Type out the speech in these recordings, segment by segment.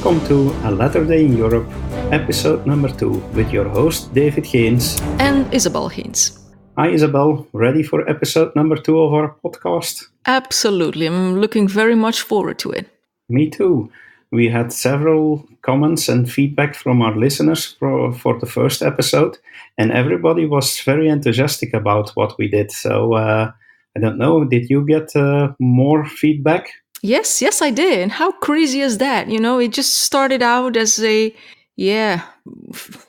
Welcome to A Latter Day in Europe, episode number 2, with your host David Geens. And Isabel Geens. Hi Isabel, ready for episode number 2 of our podcast? Absolutely, I'm looking very much forward to it. Me too. We had several comments and feedback from our listeners for the first episode, and everybody was very enthusiastic about what we did. So, I don't know, did you get more feedback? Yes, I did. And how crazy is that? You know, it just started out as a,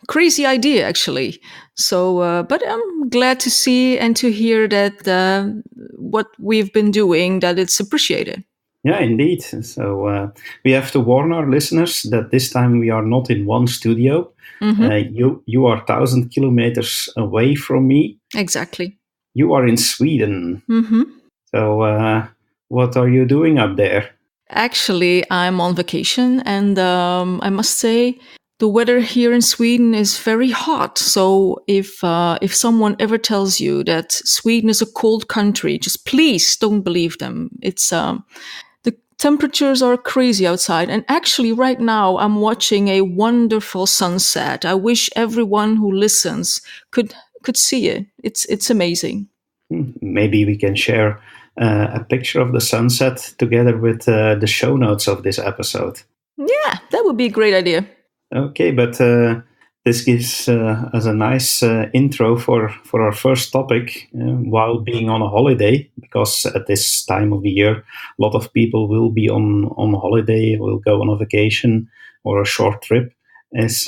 crazy idea, actually. So, but I'm glad to see and to hear that what we've been doing, that it's appreciated. Yeah, indeed. So we have to warn our listeners that this time we are not in one studio. Mm-hmm. You are 1,000 kilometers away from me. Exactly. You are in Sweden. Mm-hmm. So what are you doing up there? Actually, I'm on vacation, and I must say the weather here in Sweden is very hot. So if someone ever tells you that Sweden is a cold country, just please don't believe them. It's the temperatures are crazy outside, and actually right now I'm watching a wonderful sunset. I wish everyone who listens could see it. It's amazing. Maybe we can share a picture of the sunset together with the show notes of this episode. Yeah, that would be a great idea. Okay, but this gives us a nice intro for our first topic while being on a holiday, because at this time of the year, a lot of people will be on holiday, will go on a vacation or a short trip. Is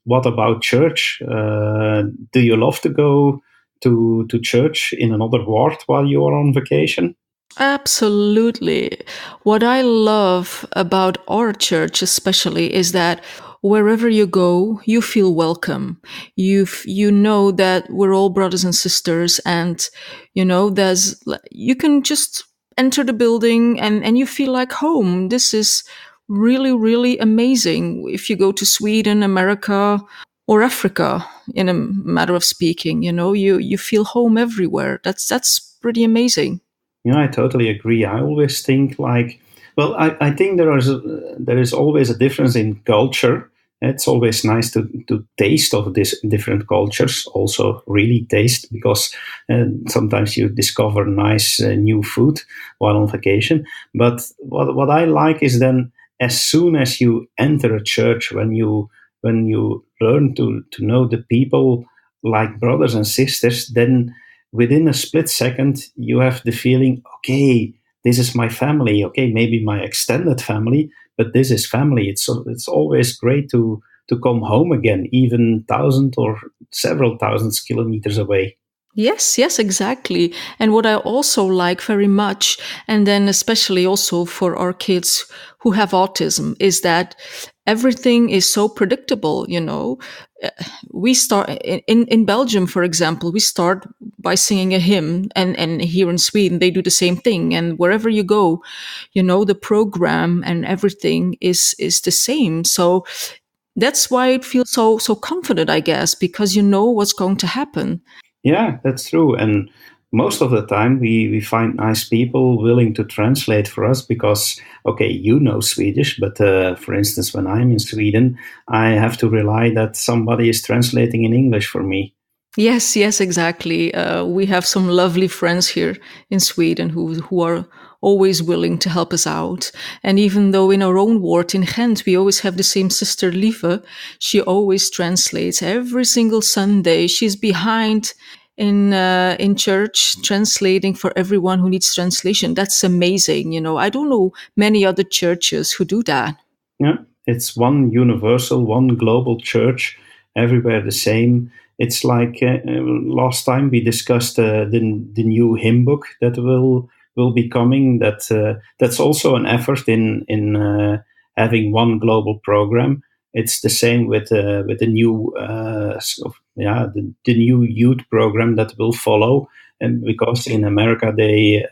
what about church? Do you love to go to church in another ward while you are on vacation? Absolutely. What I love about our church especially is that wherever you go, you feel welcome. You know that we're all brothers and sisters, and you can just enter the building and you feel like home. This is really, really amazing. If you go to Sweden, America, or Africa, in a matter of speaking, you feel home everywhere. That's pretty amazing. Yeah, I totally agree. I always think I think there is always a difference in culture. It's always nice to taste of these different cultures, also really taste, because sometimes you discover nice new food while on vacation. But what I like is then, as soon as you enter a church, when you learn to know the people like brothers and sisters, then within a split second, you have the feeling, okay, this is my family. Okay, maybe my extended family, but this is family. It's always great to come home again, even thousand or several thousands kilometers away. Yes, exactly. And what I also like very much, and then especially also for our kids who have autism, is that everything is so predictable. We start in Belgium, for example, we start by singing a hymn, and here in Sweden, they do the same thing. And wherever you go, the program and everything is the same. So that's why it feels so confident, I guess, because you know what's going to happen. Yeah, that's true. And most of the time, we find nice people willing to translate for us because, okay, you know Swedish, but for instance, when I'm in Sweden, I have to rely that somebody is translating in English for me. Yes, exactly. We have some lovely friends here in Sweden who are always willing to help us out. And even though in our own ward in Ghent, we always have the same sister, Lieve, she always translates every single Sunday. She's behind in church translating for everyone who needs translation. That's amazing. I don't know many other churches who do that. Yeah, it's one universal, one global church, everywhere the same. It's like last time we discussed the new hymn book that will be coming. That's also an effort in having one global program. It's the same with the new the new youth program that will follow, and because in America they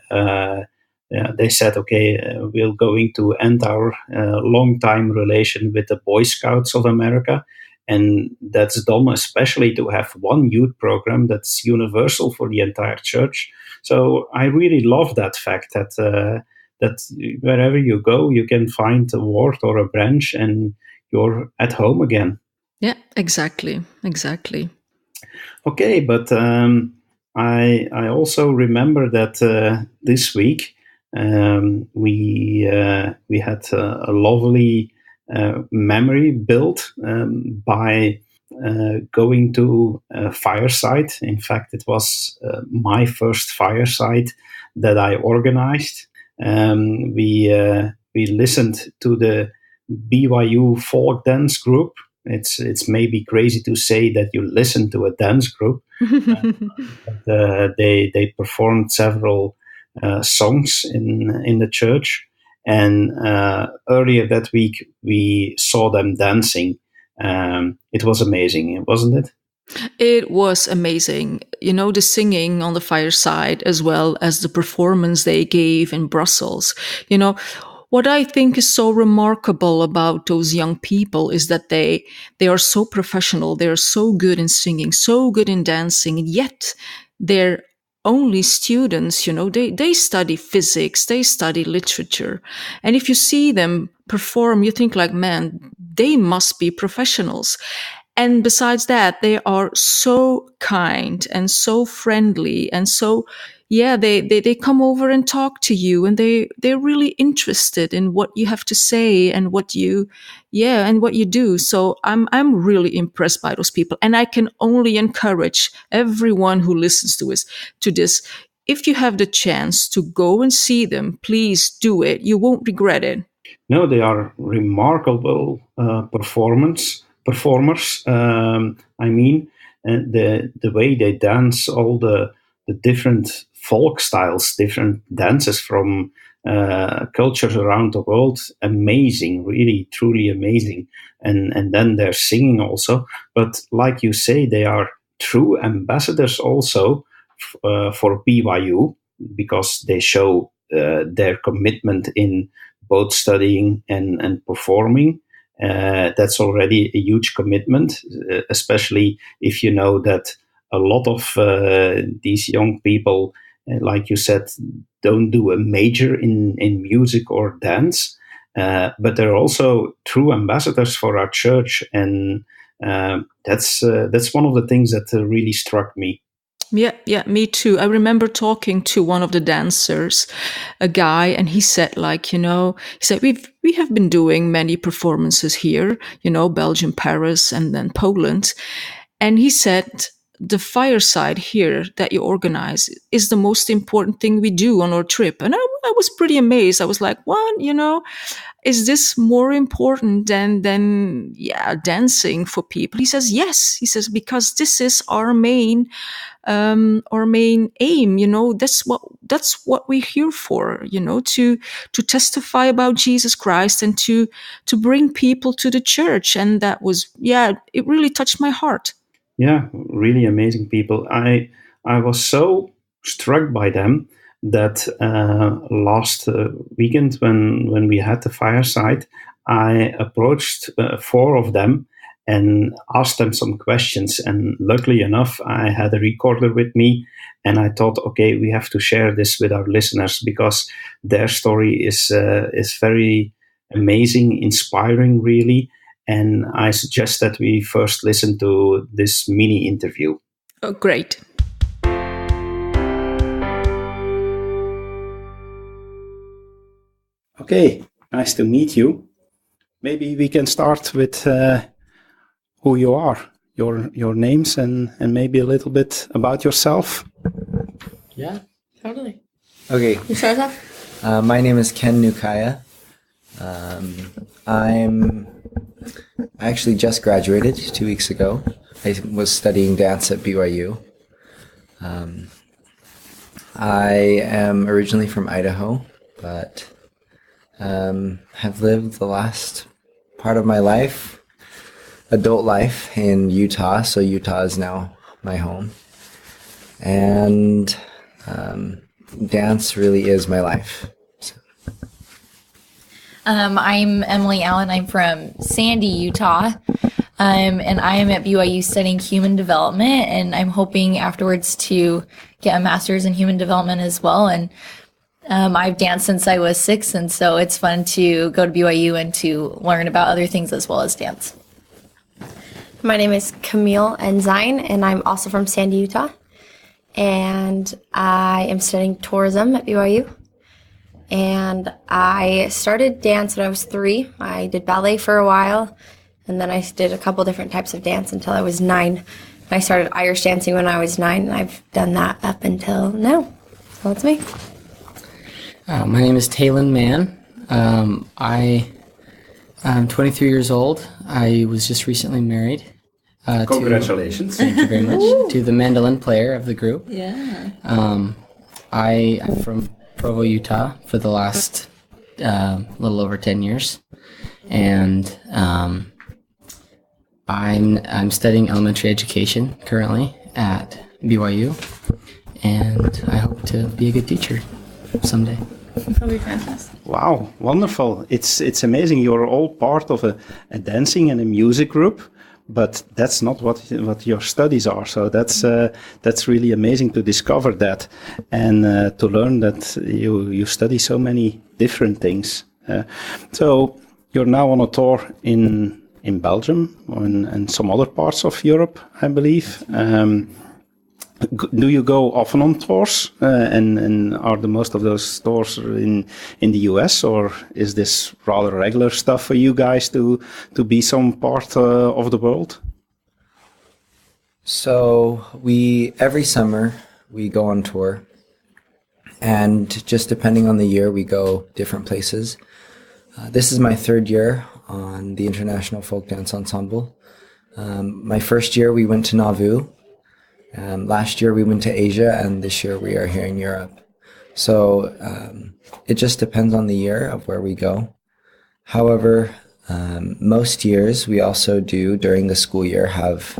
said, okay, we're going to end our long time relation with the Boy Scouts of America. And that's done especially to have one youth program that's universal for the entire church. So I really love that fact that wherever you go, you can find a word or a branch, and you're at home again. Yeah, exactly. Okay, but I also remember that this week we had a lovely memory built by going to a fireside. In fact, it was my first fireside that I organized. We listened to the BYU folk dance group. It's maybe crazy to say that you listen to a dance group. They performed several songs in the church, and earlier that week we saw them dancing. It was amazing, wasn't it? It was amazing. The singing on the fireside as well as the performance they gave in Brussels. What I think is so remarkable about those young people is that they are so professional. They are so good in singing, so good in dancing, and yet they're only students. They study physics, they study literature. And if you see them perform, you think like, man, they must be professionals. And besides that, they are so kind and so friendly and so, yeah, they come over and talk to you, and they're really interested in what you have to say and what you, yeah, and what you do. So I'm really impressed by those people. And I can only encourage everyone who listens to this. If you have the chance to go and see them, please do it. You won't regret it. No, they are remarkable performers. I mean, the way they dance, all the different folk styles, different dances from cultures around the world, amazing, really, truly amazing. And then they're singing also. But like you say, they are true ambassadors also for BYU, because they show their commitment in both studying and performing. That's already a huge commitment, especially if you know that a lot of these young people, like you said, don't do a major in music or dance, but they're also true ambassadors for our church, and that's one of the things that really struck me. Yeah, me too. I remember talking to one of the dancers, a guy, and he said, he said, we have been doing many performances here, Belgium, Paris, and then Poland. And he said, the fireside here that you organize is the most important thing we do on our trip. And I was pretty amazed. I was like, what, is this more important than dancing for people? He says, yes. He says, because this is our main aim. That's what we're here for, to testify about Jesus Christ and to bring people to the church. And that was, it really touched my heart. Yeah, really amazing people. I was so struck by them that last weekend when we had the fireside, I approached four of them and asked them some questions. And luckily enough, I had a recorder with me, and I thought, okay, we have to share this with our listeners because their story is very amazing, inspiring, really. And I suggest that we first listen to this mini interview. Oh, great. Okay, nice to meet you. Maybe we can start with who you are, your names, and maybe a little bit about yourself. Yeah, totally. Okay. You start off? My name is Ken Nukaya. I actually just graduated 2 weeks ago. I was studying dance at BYU. I am originally from Idaho, but have lived the last part of my life, adult life, in Utah. So Utah is now my home. And dance really is my life. I'm Emily Allen. I'm from Sandy, Utah, and I am at BYU studying human development, and I'm hoping afterwards to get a master's in human development as well. And I've danced since I was 6, and so it's fun to go to BYU and to learn about other things as well as dance. My name is Camille Ensign, and I'm also from Sandy, Utah. And I am studying tourism at BYU. And I started dance when I was 3. I did ballet for a while, and then I did a couple different types of dance until I was 9. I started Irish dancing when I was 9, and I've done that up until now. So that's me. My name is Talon Mann. I'm 23 years old. I was just recently married. Congratulations. Thank you very much. To the mandolin player of the group. Yeah. I'm from Provo, Utah for the last little over 10 years. And I'm studying elementary education currently at BYU. And I hope to be a good teacher someday. That'll be fantastic. Wow, wonderful. It's amazing. You're all part of a dancing and a music group, but that's not what your studies are. So that's really amazing to discover that and to learn that you study so many different things. So you're now on a tour in Belgium and some other parts of Europe, I believe. Do you go often on tours, and are the most of those tours in the US, or is this rather regular stuff for you guys to be some part of the world? So every summer we go on tour, and just depending on the year we go different places. This is my 3rd year on the International Folk Dance Ensemble. My first year we went to Nauvoo. Last year we went to Asia, and this year we are here in Europe. So it just depends on the year of where we go. However, most years we also do during the school year have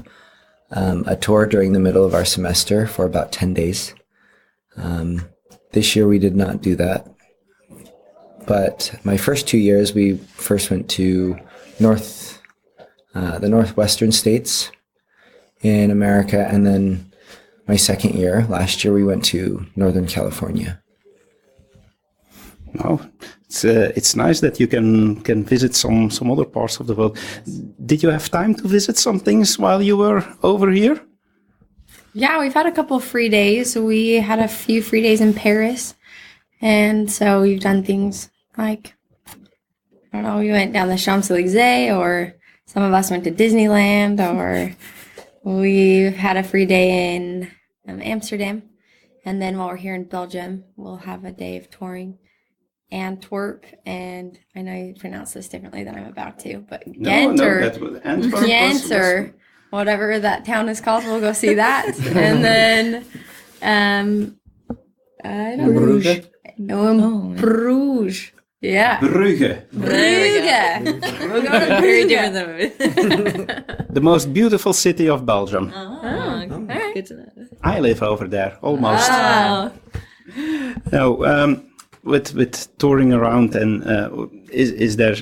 a tour during the middle of our semester for about 10 days. This year we did not do that. But my first 2 years we first went to the northwestern states in America, and then my second year, last year, we went to Northern California. Oh, it's nice that you can visit some other parts of the world. Did you have time to visit some things while you were over here? Yeah, we've had a couple of free days. We had a few free days in Paris, and so we've done things like, I don't know, we went down the Champs-Élysées, or some of us went to Disneyland, or we had a free day in Amsterdam, and then while we're here in Belgium, we'll have a day of touring Antwerp, and I know you pronounce this differently than I'm about to, but Ghent or whatever that town is called, we'll go see that, and then I don't know. Brugge? No, Bruges. Yeah. Brugge. We'll go to Brugge. The most beautiful city of Belgium. Okay. Good to know. I live over there, almost. Now, with touring around, and is there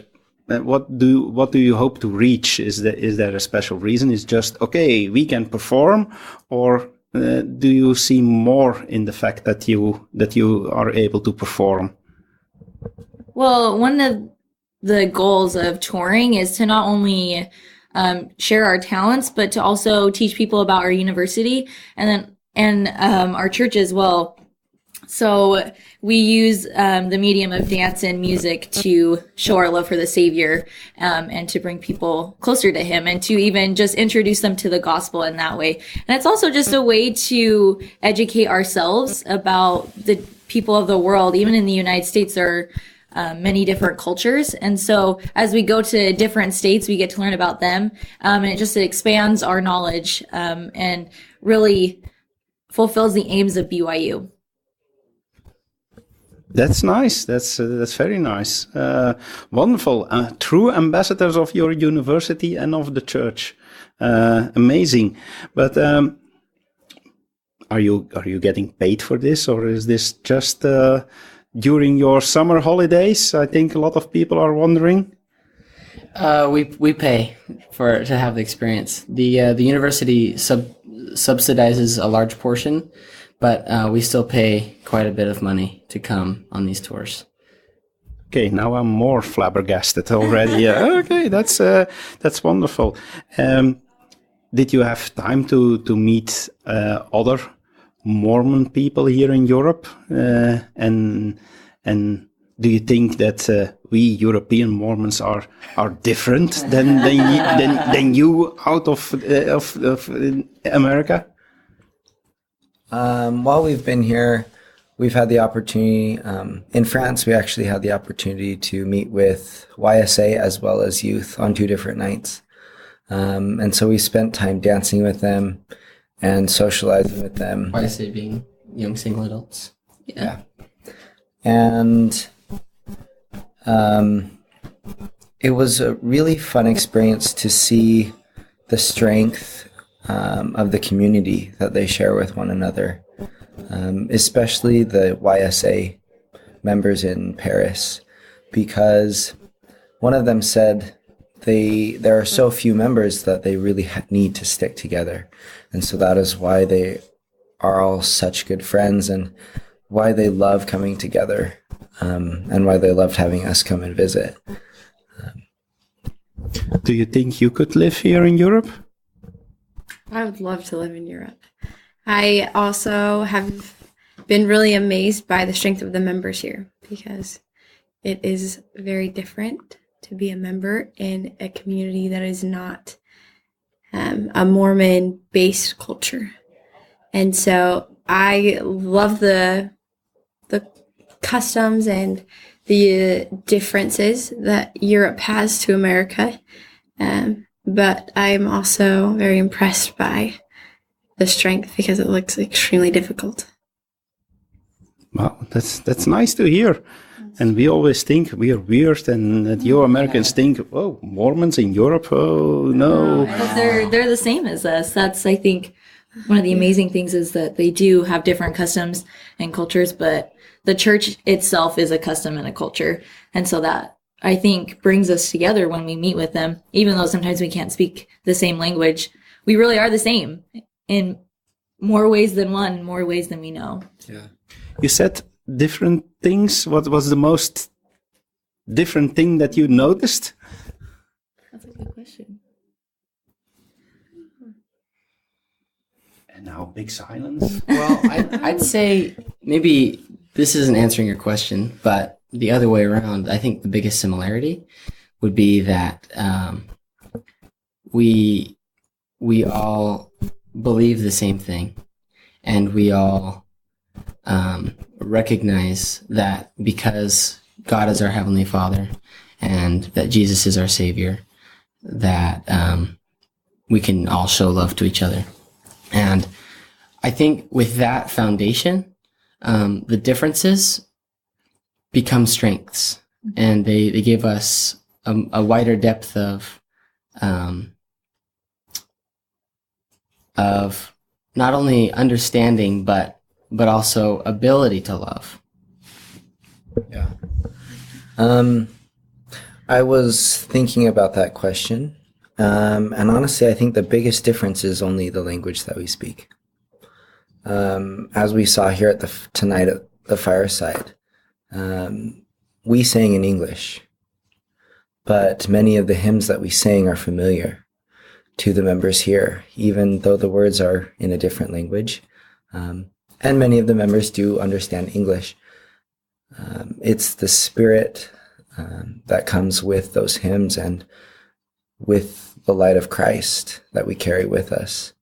what do you hope to reach? Is there a special reason? Is just okay, we can perform, or do you see more in the fact that you are able to perform? Well, one of the goals of touring is to not only share our talents, but to also teach people about our university and our church as well. So we use the medium of dance and music to show our love for the Savior, and to bring people closer to Him, and to even just introduce them to the gospel in that way. And it's also just a way to educate ourselves about the people of the world. Even in the United States, there are many different cultures. And so as we go to different states, we get to learn about them. And it just expands our knowledge, and really fulfills the aims of BYU. That's nice. That's very nice. Wonderful. True ambassadors of your university and of the church. Amazing. But are you getting paid for this, or is this just during your summer holidays? I think a lot of people are wondering. We pay to have the experience. The university subsidizes a large portion, but we still pay quite a bit of money to come on these tours. Okay, now I'm more flabbergasted already. Okay, that's wonderful. Did you have time to meet other Mormon people here in Europe? And do you think that we European Mormons are different than you out of America? While we've been here, we've had the opportunity, in France, we actually had the opportunity to meet with YSA as well as youth on 2 different nights. And so we spent time dancing with them and socializing with them. YSA being young single adults. Yeah. And it was a really fun experience to see the strength of the community that they share with one another, especially the YSA members in Paris, because one of them said there are so few members that they really need to stick together. And so that is why they are all such good friends and why they love coming together, and why they loved having us come and visit. Do you think you could live here in Europe? I would love to live in Europe. I also have been really amazed by the strength of the members here, because it is very different to be a member in a community that is not a Mormon-based culture. And so I love the customs and the differences that Europe has to America. But I'm also very impressed by the strength, because it looks extremely difficult. Wow, that's nice to hear. And we always think we are weird, and that you Americans think, oh, Mormons in Europe, oh no. But they're the same as us. That's, I think, one of the amazing things is that they do have different customs and cultures, but the church itself is a custom and a culture. And so that, I think, brings us together when we meet with them. Even though sometimes we can't speak the same language, we really are the same in more ways than one, more ways than we know. Yeah. You said different things. What was the most different thing that you noticed? That's a good question. And now big silence. Well, I'd say maybe this isn't answering your question, but the other way around, I think the biggest similarity would be that we all believe the same thing, and we all recognize that because God is our Heavenly Father and that Jesus is our Savior, that we can all show love to each other. And I think with that foundation, the differences become strengths, and they give us a wider depth of not only understanding but also ability to love. Yeah. I was thinking about that question, and honestly, I think the biggest difference is only the language that we speak. As we saw here at tonight at the fireside, we sang in English, but many of the hymns that we sang are familiar to the members here, even though the words are in a different language. And many of the members do understand English. It's the spirit that comes with those hymns and with the light of Christ that we carry with us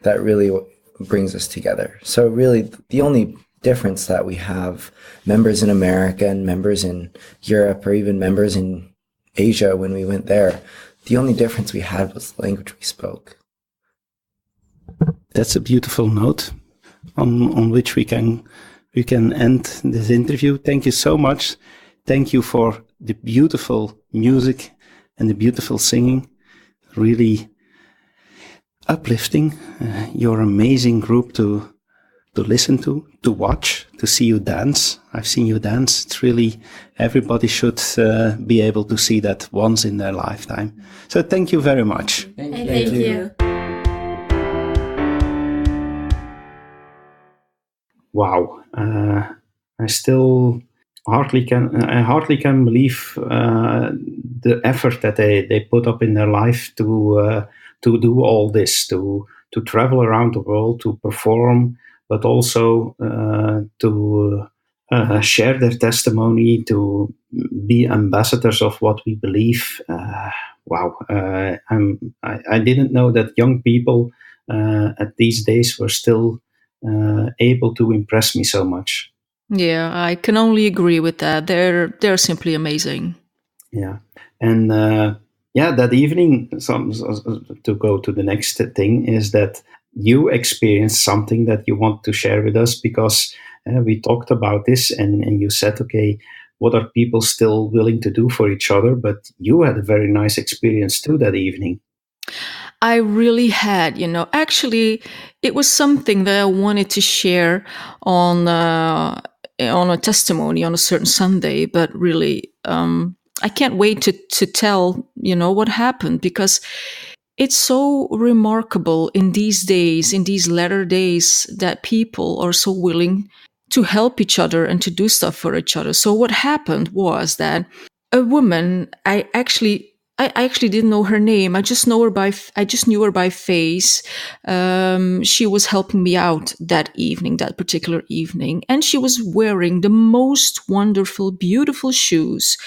that really brings us together. So really, the only difference that we have members in America and members in Europe, or even members in Asia when we went there, the only difference we had was the language we spoke. That's a beautiful note on which we can end this interview. Thank you so much. Thank you for the beautiful music and the beautiful singing. Really uplifting. You're an amazing group to listen to watch, to see you dance. I've seen you dance. It's really, everybody should be able to see that once in their lifetime. So thank you very much. Thank you. wow, I still hardly can believe the effort that they put up in their life to do all this, to travel around the world, to perform, but also to share their testimony, to be ambassadors of what we believe. Wow, I didn't know that young people at these days were still able to impress me so much. Yeah, I can only agree with that. They're simply amazing. Yeah, and yeah, that evening, to go to the next thing is that you experienced something that you want to share with us, because we talked about this, and you said, okay, what are people still willing to do for each other? But you had a very nice experience too that evening. I really had, actually, it was something that I wanted to share on a testimony on a certain Sunday, but really, I can't wait to tell, what happened, because it's so remarkable in these days, in these latter days, that people are so willing to help each other and to do stuff for each other. So what happened was that a woman, I actually didn't know her name. I just knew her by face. She was helping me out that particular evening, and she was wearing the most wonderful, beautiful shoes.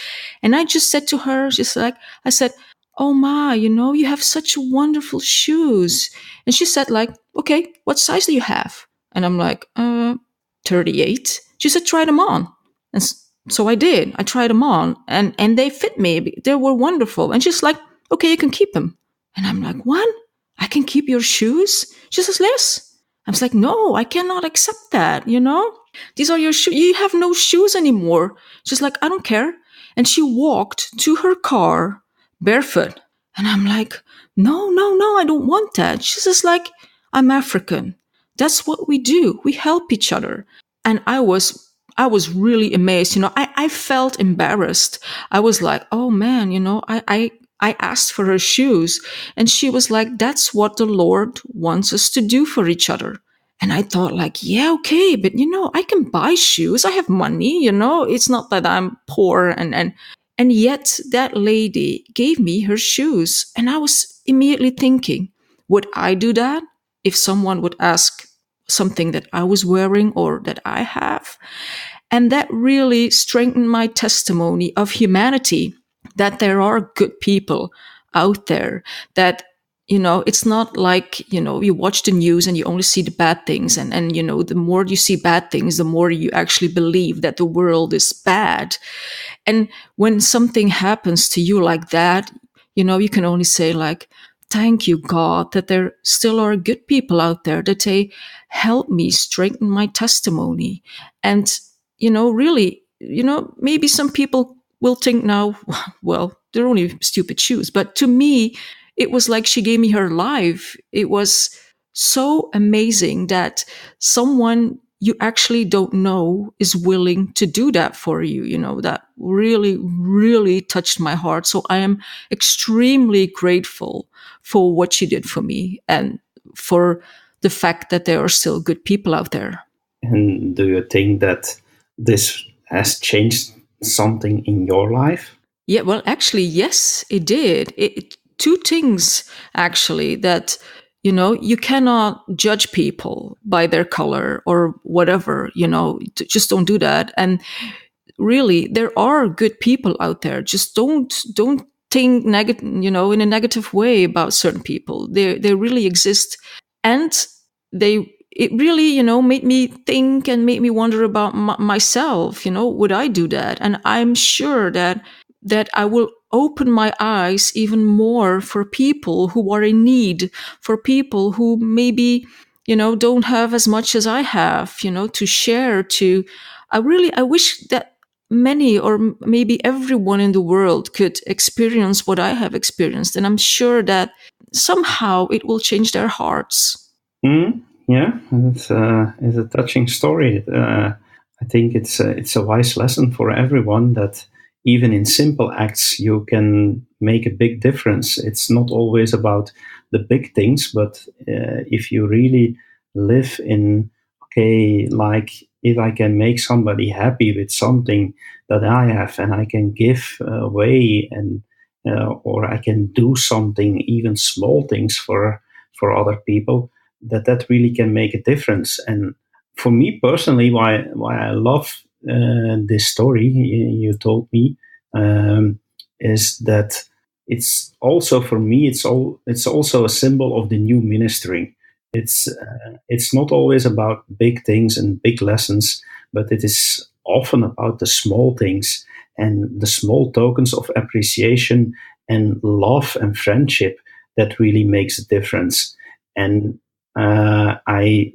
And I just said to her, I said, "Oh my, you have such wonderful shoes." And she said, like, "Okay, what size do you have?" And I'm like, 38. She said, "Try them on." And so I did. I tried them on, and they fit me. They were wonderful. And she's like, "Okay, you can keep them." And I'm like, "What? I can keep your shoes?" She says, "Yes." I was like, "No, I cannot accept that, These are your shoes. You have no shoes anymore." She's like, "I don't care." And she walked to her car barefoot. And I'm like, "No, no, no, I don't want that." She's just like, "I'm African. That's what we do. We help each other." And I was really amazed. I felt embarrassed. I was like, "Oh man, I asked for her shoes." And she was like, "That's what the Lord wants us to do for each other." And I thought, like, yeah, okay, but I can buy shoes. I have money, It's not that I'm poor, and yet that lady gave me her shoes. And I was immediately thinking, would I do that if someone would ask something that I was wearing or that I have? And that really strengthened my testimony of humanity, that there are good people out there, that it's not like, you watch the news and you only see the bad things. And the more you see bad things, the more you actually believe that the world is bad. And when something happens to you like that, you can only say, like, "Thank you, God, that there still are good people out there, that they help me strengthen my testimony." And, really, maybe some people will think now, well, they're only stupid shoes. But to me, it was like she gave me her life. It was so amazing that someone you actually don't know is willing to do that for you. That really, really touched my heart. So I am extremely grateful for what she did for me, and for the fact that there are still good people out there. And do you think that this has changed something in your life? Yeah, well, actually, yes, it did. Two things, actually, that, you cannot judge people by their color or whatever, just don't do that. And really, there are good people out there. Just don't think negative, in a negative way about certain people. They really exist. And it really, made me think and made me wonder about myself. Would I do that? And I'm sure that I will open my eyes even more for people who are in need, for people who maybe, don't have as much as I have, to share. I wish that many, or maybe everyone in the world, could experience what I have experienced. And I'm sure that somehow it will change their hearts. Yeah, it's a touching story. I think it's a wise lesson for everyone, that even in simple acts you can make a big difference. It's not always about the big things, but if you really live in, okay, like if I can make somebody happy with something that I have, and I can give away, and or I can do something, even small things for other people, that really can make a difference. And for me personally, why I love this story you told me, is that it's also for me, it's also a symbol of the new ministry. It's not always about big things and big lessons, but it is often about the small things and the small tokens of appreciation and love and friendship that really makes a difference. And I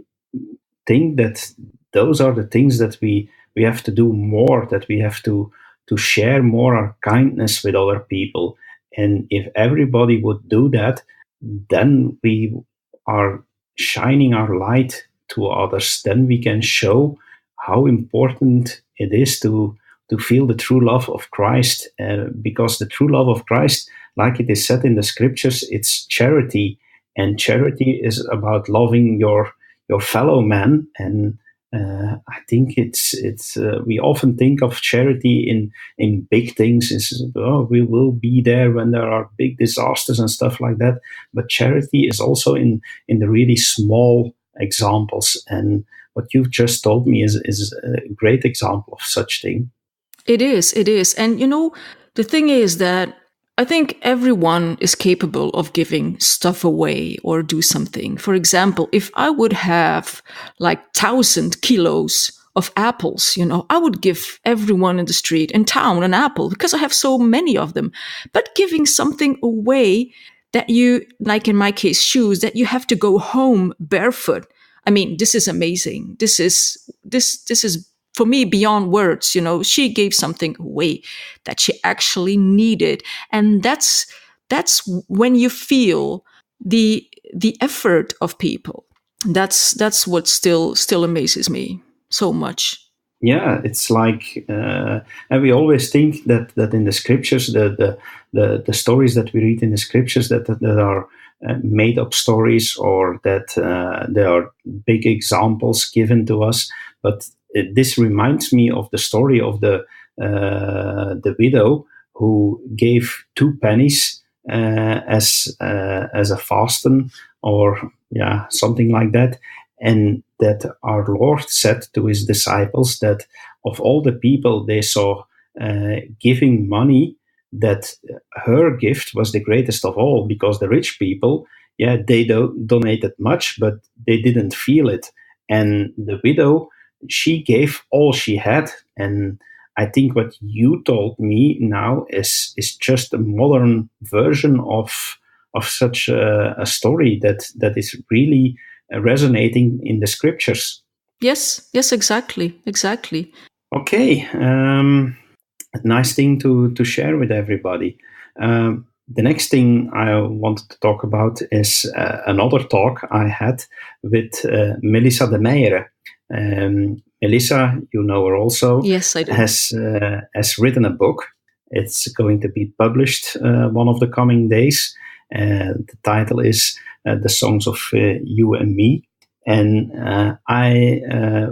think that those are the things that we have to do more, that we have to share more our kindness with other people. And if everybody would do that, then we are shining our light to others. Then we can show how important it is to feel the true love of Christ, because the true love of Christ, like it is said in the scriptures, it's charity, and charity is about loving your fellow man. And I think it's we often think of charity in big things. Is, oh, we will be there when there are big disasters and stuff like that. But charity is also in the really small examples. And what you've just told me is a great example of such thing. It is, it is. And the thing is that I think everyone is capable of giving stuff away or do something. For example, if I would have like 1,000 kilos of apples, I would give everyone in the street in town an apple because I have so many of them. But giving something away that you, like in my case, shoes that you have to go home barefoot. I mean, this is amazing. This is for me beyond words. She gave something away that she actually needed, and that's when you feel the effort of people. That's what still amazes me so much. Yeah, it's like, and we always think that in the scriptures, the stories that we read in the scriptures that are made up stories, or that there are big examples given to us. But this reminds me of the story of the widow who gave 2 pennies as a fasten, or yeah, something like that. And that our Lord said to his disciples that of all the people they saw giving money, that her gift was the greatest of all, because the rich people, yeah, they donated much, but they didn't feel it. And the widow, she gave all she had. And I think what you told me now is just a modern version of such a story that is really resonating in the scriptures. Yes, exactly. Okay, nice thing to share with everybody. The next thing I wanted to talk about is another talk I had with Mylissa Demeyere. Mylissa, you know her also. Yes, I do. Has written a book. It's going to be published one of the coming days. The title is The Songs of You and Me. And I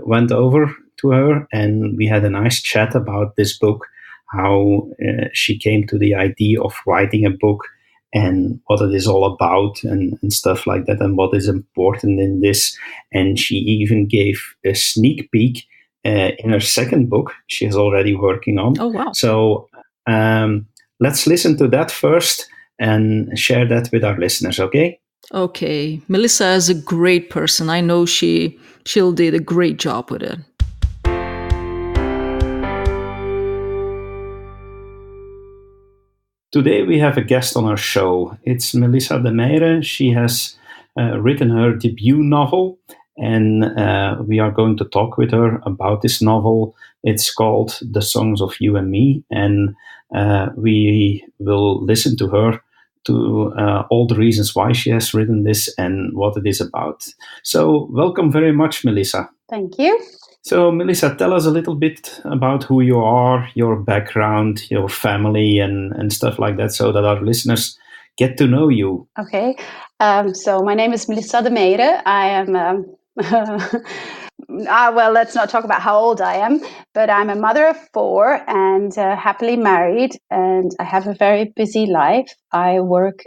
went over to her, and we had a nice chat about this book, how she came to the idea of writing a book, and what it is all about, and stuff like that, and what is important in this. And she even gave a sneak peek in her second book she is already working on. Oh, wow. So let's listen to that first and share that with our listeners, okay? Okay. Mylissa is a great person. I know she'll did a great job with it. Today we have a guest on our show. It's Mylissa Demeyere. She has written her debut novel, and we are going to talk with her about this novel. It's called The Songs of You and Me, and we will listen to her to all the reasons why she has written this and what it is about. So welcome very much, Mylissa. Thank you. So, Mylissa, tell us a little bit about who you are, your background, your family, and stuff like that, so that our listeners get to know you. Okay. So my name is Mylissa Demeyere. I am Well, let's not talk about how old I am, but I'm a mother of 4 and happily married, and I have a very busy life. I work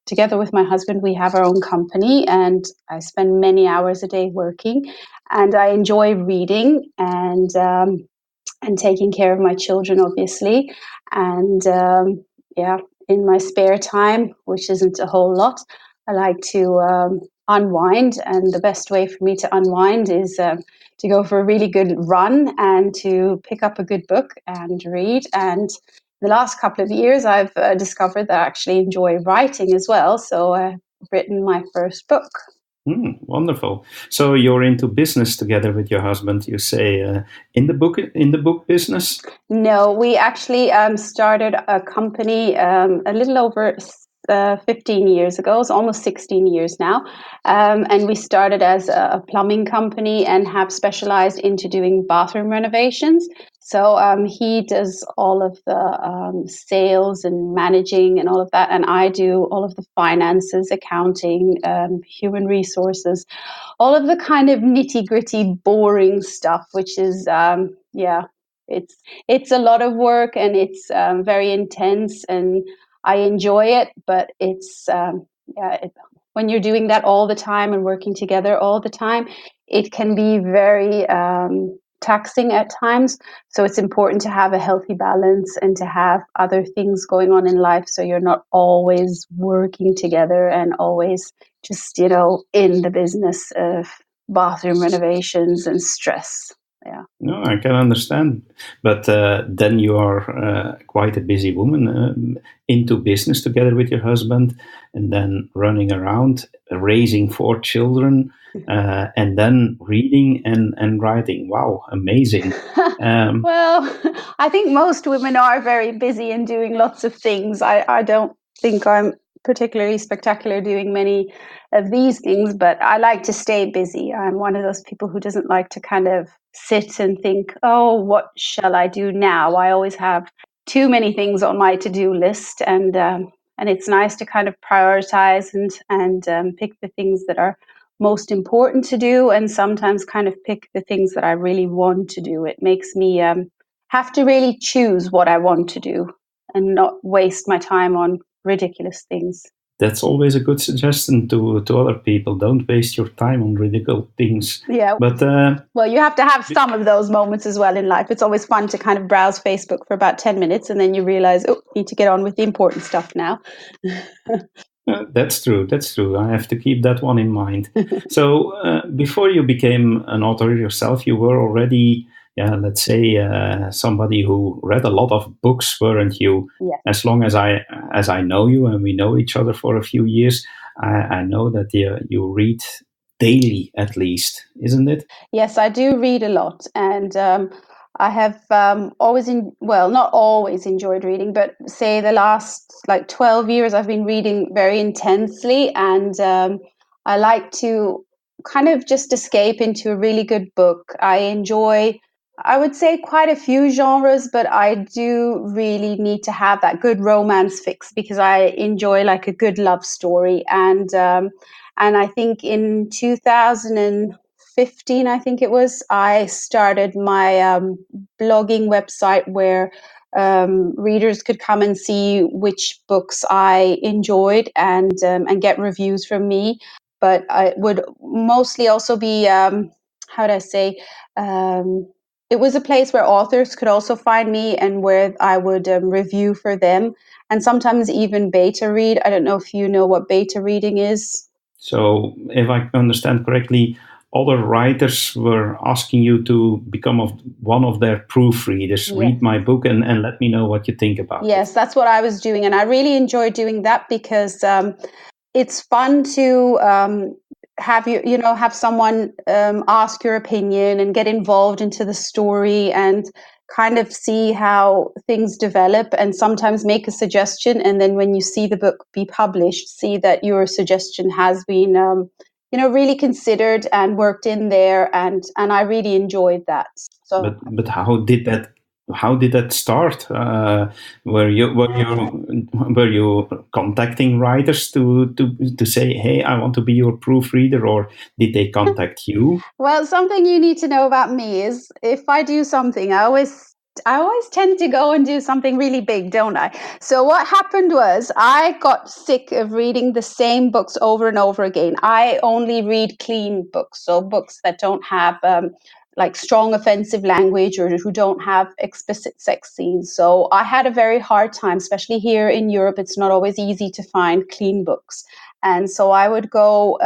together with my husband. We have our own company, and I spend many hours a day working, and I enjoy reading and taking care of my children, obviously. And yeah, in my spare time, which isn't a whole lot, I like to unwind. And the best way for me to unwind is to go for a really good run and to pick up a good book and read. And the last couple of years, I've discovered that I actually enjoy writing as well. So I've written my first book. Wonderful. So you're into business together with your husband. You say in the book business? No, we actually started a company a little over 15 years ago. It's almost 16 years now, and we started as a plumbing company and have specialized into doing bathroom renovations. So he does all of the sales and managing and all of that, and I do all of the finances, accounting, human resources, all of the kind of nitty gritty, boring stuff, which is it's a lot of work and it's very intense, and I enjoy it, but it's when you're doing that all the time and working together all the time, it can be very taxing at times. So it's important to have a healthy balance and to have other things going on in life, so you're not always working together and always just in the business of bathroom renovations and stress. Yeah. No, I can understand. But then you are quite a busy woman, into business together with your husband, and then running around, raising 4 children, and then reading and writing. Wow, amazing. Well, I think most women are very busy and doing lots of things. I don't think I'm particularly spectacular doing many of these things, but I like to stay busy. I'm one of those people who doesn't like to kind of sit and think, oh, what shall I do now? I always have too many things on my to-do list, and it's nice to kind of prioritize and pick the things that are most important to do, and sometimes kind of pick the things that I really want to do. It makes me have to really choose what I want to do and not waste my time on ridiculous things. That's always a good suggestion to other people. Don't waste your time on ridiculous things. Yeah. But well, you have to have some of those moments as well in life. It's always fun to kind of browse Facebook for about 10 minutes and then you realize, oh, need to get on with the important stuff now. That's true. That's true. I have to keep that one in mind. So before you became an author yourself, you were already, let's say, somebody who read a lot of books, weren't you? Yeah. As long as I know you and we know each other for a few years, I know that you read daily at least, isn't it? Yes, I do read a lot, and I have not always enjoyed reading, but say the last 12 years I've been reading very intensely, and I like to kind of just escape into a really good book. I enjoy, I would say, quite a few genres, but I do really need to have that good romance fix because I enjoy like a good love story, and I think in 2015, I think it was, I started my blogging website where readers could come and see which books I enjoyed and get reviews from me. But it would mostly also be, how do I say, it was a place where authors could also find me and where I would review for them, and sometimes even beta read. I don't know if you know what beta reading is. So, if I understand correctly, other writers were asking you to become one of their proofreaders. Yes. Read my book and let me know what you think about it. Yes, that's what I was doing. And I really enjoyed doing that because it's fun to have someone ask your opinion and get involved into the story and kind of see how things develop and sometimes make a suggestion. And then when you see the book be published, see that your suggestion has been really considered and worked in there, and I really enjoyed that. So, but how did that how did that start? Were you contacting writers to say, hey, I want to be your proofreader, or did they contact you? Well, something you need to know about me is if I do something, I always tend to go and do something really big, don't I? So what happened was I got sick of reading the same books over and over again. I only read clean books, so books that don't have like strong offensive language or who don't have explicit sex scenes. So I had a very hard time, especially here in Europe. It's not always easy to find clean books. And so I would go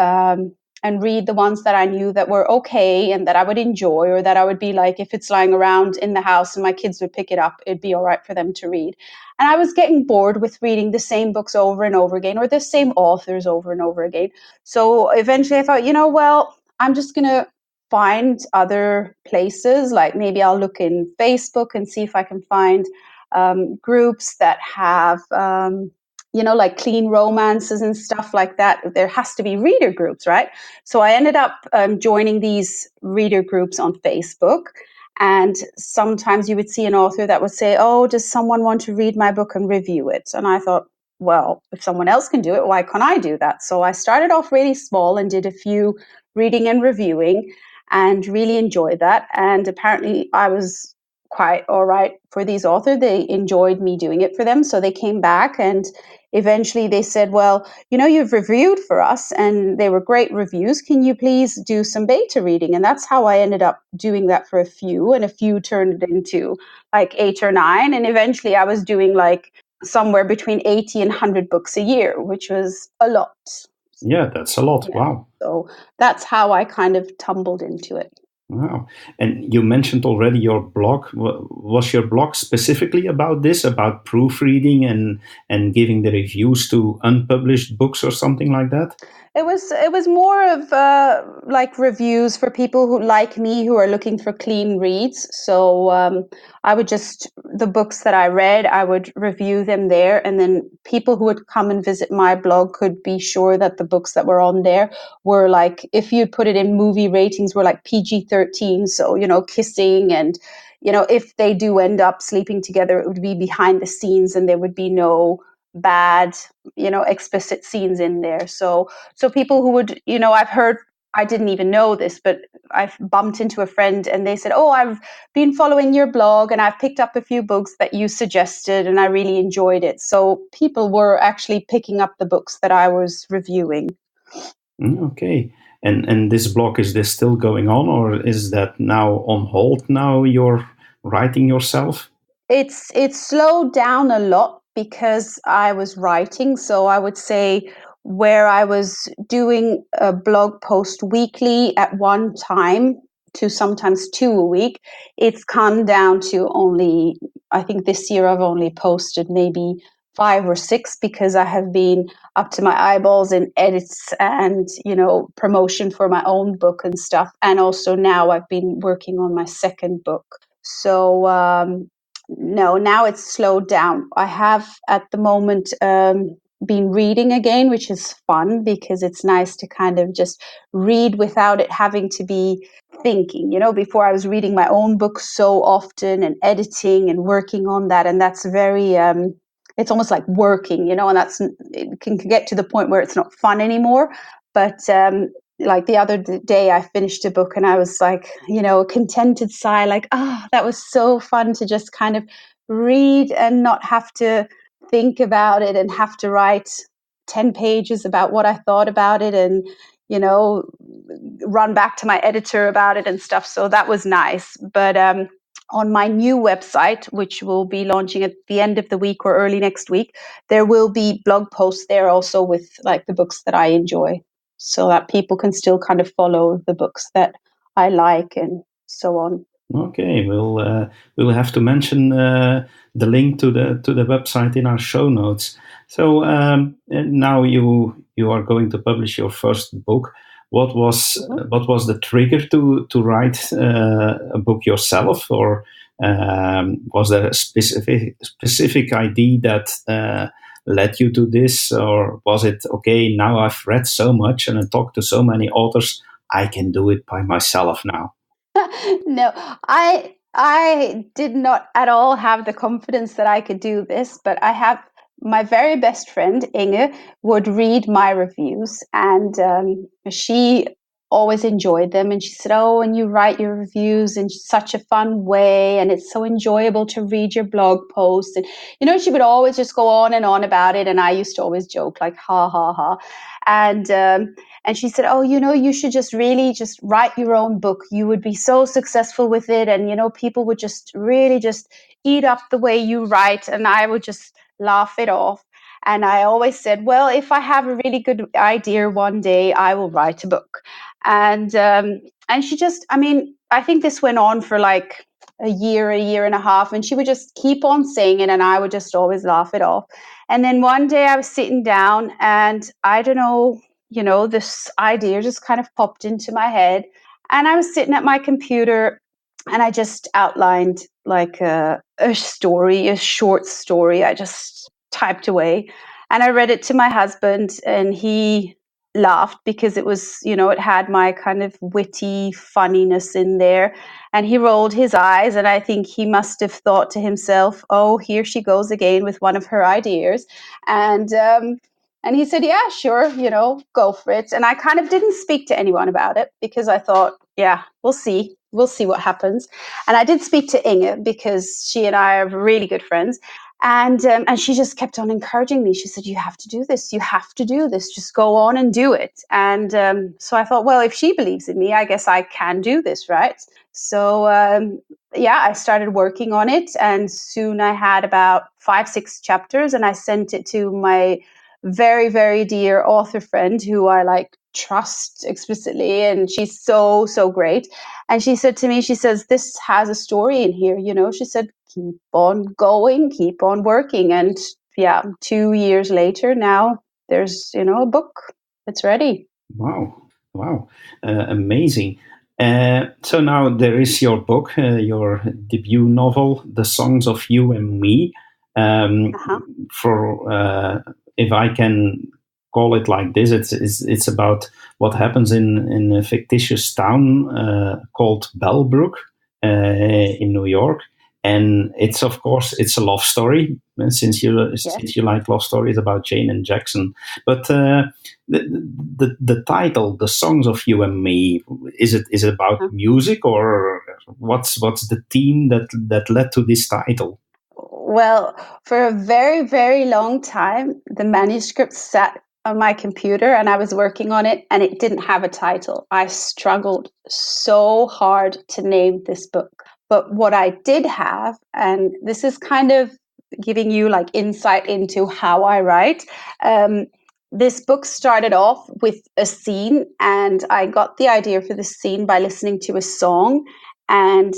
and read the ones that I knew that were okay and that I would enjoy, or that I would be like, if it's lying around in the house and my kids would pick it up, it'd be all right for them to read. And I was getting bored with reading the same books over and over again, or the same authors over and over again. So eventually I thought, well, I'm just going to find other places. Like maybe I'll look in Facebook and see if I can find groups that have like clean romances and stuff like that. There has to be reader groups, right? So I ended up joining these reader groups on Facebook. And sometimes you would see an author that would say, oh, does someone want to read my book and review it? And I thought, well, if someone else can do it, why can't I do that? So I started off really small and did a few reading and reviewing and really enjoyed that. And apparently I was quite all right for these authors. They enjoyed me doing it for them. So they came back and eventually they said, well, you've reviewed for us and they were great reviews. Can you please do some beta reading? And that's how I ended up doing that for a few, and a few turned into like 8 or 9. And eventually I was doing like somewhere between 80 and 100 books a year, which was a lot. Yeah, that's a lot. Yeah. Wow. So that's how I kind of tumbled into it. Wow. And you mentioned already your blog. Was your blog specifically about this, about proofreading and giving the reviews to unpublished books or something like that? It was more of like reviews for people who, like me, who are looking for clean reads. So I would the books that I read, I would review them there, and then people who would come and visit my blog could be sure that the books that were on there were like, if you put it in movie ratings, were like PG-13. So kissing, and if they do end up sleeping together, it would be behind the scenes, and there would be no bad explicit scenes in there. So people who would, I've heard, I didn't even know this, but I've bumped into a friend and they said, oh, I've been following your blog and I've picked up a few books that you suggested and I really enjoyed it. So people were actually picking up the books that I was reviewing. Okay. And this blog, is this still going on, or is that now on hold now you're writing yourself? It's slowed down a lot because I was writing. So I would say where I was doing a blog post weekly at one time to sometimes 2 a week, it's come down to only, I think this year I've only posted maybe 5 or 6 because I have been up to my eyeballs in edits and, promotion for my own book and stuff. And also now I've been working on my second book. So, no, now it's slowed down. I have at the moment been reading again, which is fun because it's nice to kind of just read without it having to be thinking. Before I was reading my own books so often and editing and working on that, and that's very it's almost like working, and it can get to the point where it's not fun anymore. But like the other day I finished a book and I was like, a contented sigh, like, that was so fun to just kind of read and not have to think about it and have to write 10 pages about what I thought about it and, run back to my editor about it and stuff. So that was nice. But on my new website, which will be launching at the end of the week or early next week, there will be blog posts there also with like the books that I enjoy, so that people can still kind of follow the books that I like and so on. Okay, we'll have to mention the link to the website in our show notes. So now you are going to publish your first book. What was the trigger to write a book yourself, or was there a specific idea that led you to this, or was it, okay, now I've read so much and I talked to so many authors, I can do it by myself now? No, I did not at all have the confidence that I could do this, but I have my very best friend, Inge, would read my reviews, and she always enjoyed them. And she said, "Oh, and you write your reviews in such a fun way, and it's so enjoyable to read your blog posts." And, she would always just go on and on about it. And I used to always joke, like, ha, ha, ha. And she said, "Oh, you should just really just write your own book. You would be so successful with it. And, people would just really just eat up the way you write." And I would just laugh it off. And I always said, "Well, if I have a really good idea one day, I will write a book." And she just, I think this went on for like a year and a half. And she would just keep on saying it. And I would just always laugh it off. And then one day I was sitting down, and I don't know, this idea just kind of popped into my head. And I was sitting at my computer, and I just outlined like a story, a short story. I just typed away, and I read it to my husband, and he laughed because it was, it had my kind of witty funniness in there. And he rolled his eyes, and I think he must have thought to himself, "Oh, here she goes again with one of her ideas." And he said, "Yeah, sure, go for it." And I kind of didn't speak to anyone about it because I thought, yeah, we'll see. We'll see what happens. And I did speak to Inge because she and I are really good friends. And she just kept on encouraging me. She said, "You have to do this. You have to do this. Just go on and do it." And so I thought, well, if she believes in me, I guess I can do this, right? So yeah, I started working on it. And soon I had about 5-6 chapters. And I sent it to my very, very dear author friend who I like trust explicitly. And she's so, so great. And she said to me, she says, "This has a story in here." She said, "Keep on going, keep on working." And yeah, 2 years later, now there's, a book. It's ready. Wow, amazing. So now there is your book, your debut novel, "The Songs of You and Me." Uh-huh. For if I can call it like this, it's about what happens in a fictitious town called Bellbrook in New York. And it's, of course, it's a love story, since you like love stories about Jane and Jackson. But the title, "The Songs of You and Me," is it about music, or what's the theme that led to this title? Well, for a very, very long time, the manuscript sat on my computer and I was working on it, and it didn't have a title. I struggled so hard to name this book. But what I did have, and this is kind of giving you like insight into how I write. This book started off with a scene, and I got the idea for this scene by listening to a song. And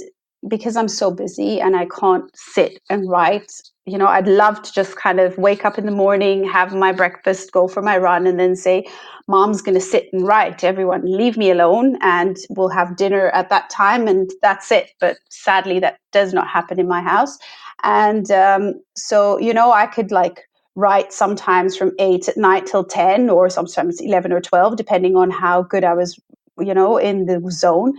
because I'm so busy and I can't sit and write, I'd love to just kind of wake up in the morning, have my breakfast, go for my run, and then say, "Mom's going to sit and write. Everyone leave me alone, and we'll have dinner at that time." And that's it. But sadly, that does not happen in my house. And so, I could like write sometimes from 8 at night till 10, or sometimes 11 or 12, depending on how good I was, in the zone.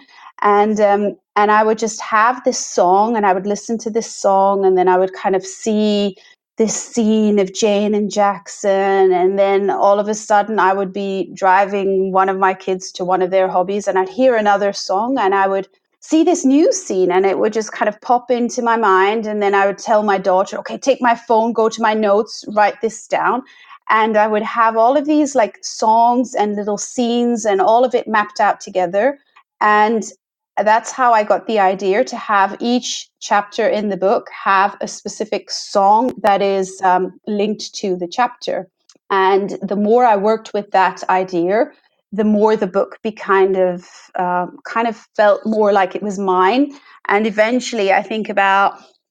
And I would just have this song, and I would listen to this song, and then I would kind of see this scene of Jane and Jackson. And then all of a sudden I would be driving one of my kids to one of their hobbies, and I'd hear another song, and I would see this new scene, and it would just kind of pop into my mind. And then I would tell my daughter, "Okay, take my phone, go to my notes, write this down." And I would have all of these like songs and little scenes and all of it mapped out together. And that's how I got the idea to have each chapter in the book have a specific song that is linked to the chapter. And the more I worked with that idea, the more the book kind of felt more like it was mine. And eventually, I think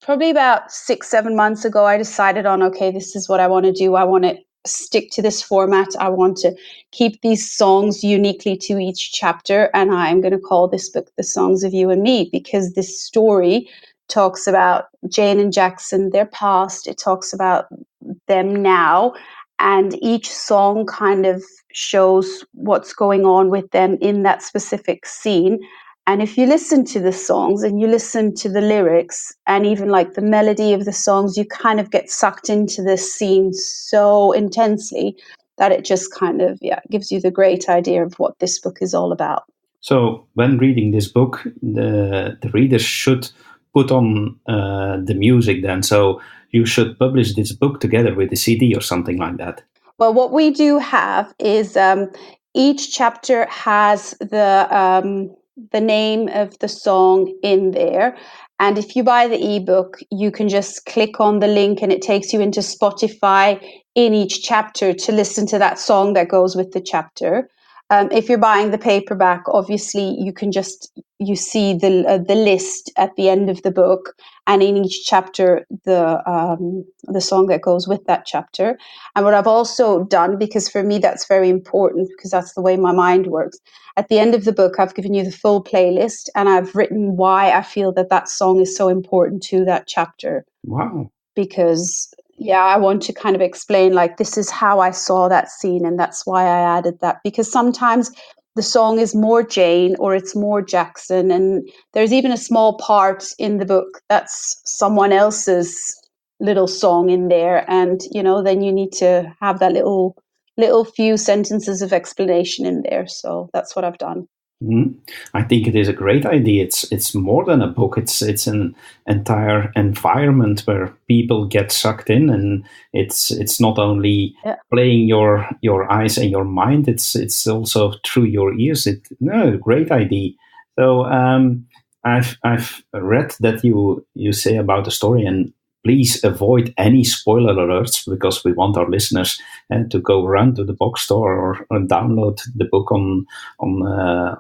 probably about 6-7 months ago, I decided on, okay, this is what I want to do. I want to stick to this format. I want to keep these songs uniquely to each chapter. And I'm going to call this book "The Songs of You and Me," because this story talks about Jane and Jackson, their past. It talks about them now. And each song kind of shows what's going on with them in that specific scene. And if you listen to the songs and you listen to the lyrics and even like the melody of the songs, you kind of get sucked into this scene so intensely that it just kind of gives you the great idea of what this book is all about. So when reading this book, the readers should put on the music then. So you should publish this book together with the CD or something like that. Well, what we do have is each chapter has the name of the song in there. And if you buy the ebook, you can just click on the link and it takes you into Spotify in each chapter to listen to that song that goes with the chapter. If you're buying the paperback, obviously you see the list at the end of the book, and in each chapter the song that goes with that chapter. And what I've also done, because for me that's very important, because that's the way my mind works, at the end of the book I've given you the full playlist and I've written why I feel that song is so important to that chapter. Wow. Because I want to kind of explain, like, this is how I saw that scene and that's why I added that. Because sometimes the song is more Jane or it's more Jackson, and there's even a small part in the book that's someone else's little song in there, and then you need to have that little few sentences of explanation in there. So that's what I've done. Mm-hmm. I think it is a great idea. It's more than a book. It's an entire environment where people get sucked in, and it's not only playing your eyes and your mind. It's also through your ears. Great idea. So I've read that you say about the story, and please avoid any spoiler alerts, because we want our listeners to go around to the bookstore or download the book on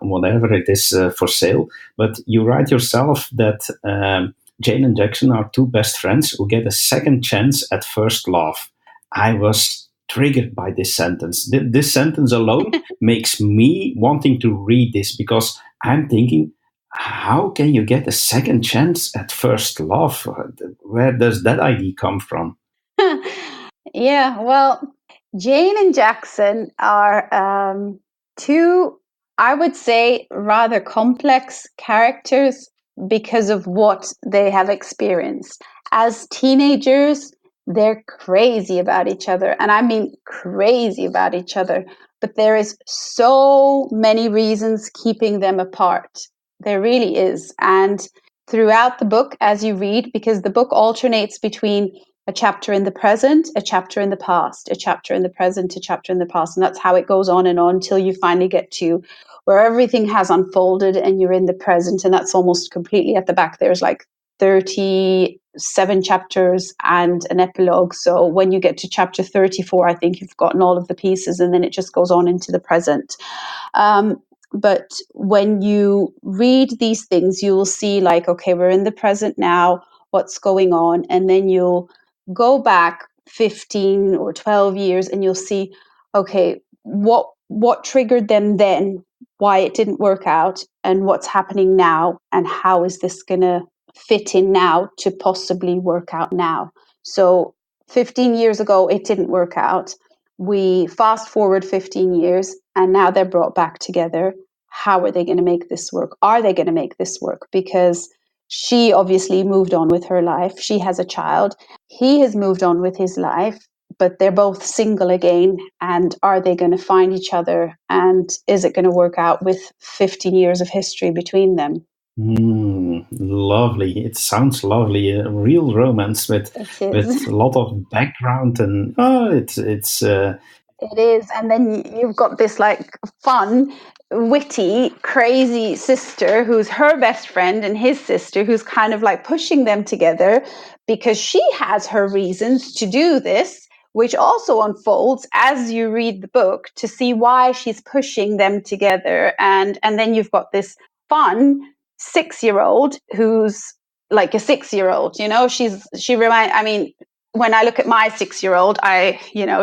whatever it is for sale. But you write yourself that Jane and Jackson are two best friends who get a second chance at first love. I was triggered by this sentence. This sentence alone makes me wanting to read this, because I'm thinking, how can you get a second chance at first love? Where does that idea come from? Well, Jane and Jackson are two, I would say, rather complex characters because of what they have experienced. As teenagers, they're crazy about each other, and I mean crazy about each other, but there is so many reasons keeping them apart. There really is. And throughout the book, as you read, because the book alternates between a chapter in the present, a chapter in the past, a chapter in the present, a chapter in the past. And that's how it goes on until you finally get to where everything has unfolded and you're in the present. And that's almost completely at the back. There's like 37 chapters and an epilogue. So when you get to chapter 34, I think you've gotten all of the pieces, and then it just goes on into the present. But when you read these things, you will see, like, okay, we're in the present now, what's going on? And then you'll go back 15 or 12 years and you'll see, okay, what triggered them then, why it didn't work out, and what's happening now, and how is this going to fit in now to possibly work out now. So 15 years ago, it didn't work out. We fast forward 15 years and now they're brought back together. How are they going to make this work? Are they going to make this work? Because she obviously moved on with her life. She has a child. He has moved on with his life, but they're both single again. And are they going to find each other? And is it going to work out with 15 years of history between them? Lovely. It sounds lovely. A real romance with a lot of background, and it is. And then you've got this like fun, witty, crazy sister who's her best friend, and his sister who's kind of like pushing them together because she has her reasons to do this, which also unfolds as you read the book to see why she's pushing them together. And then you've got this fun 6-year-old who's like a 6-year-old, when I look at my 6-year-old,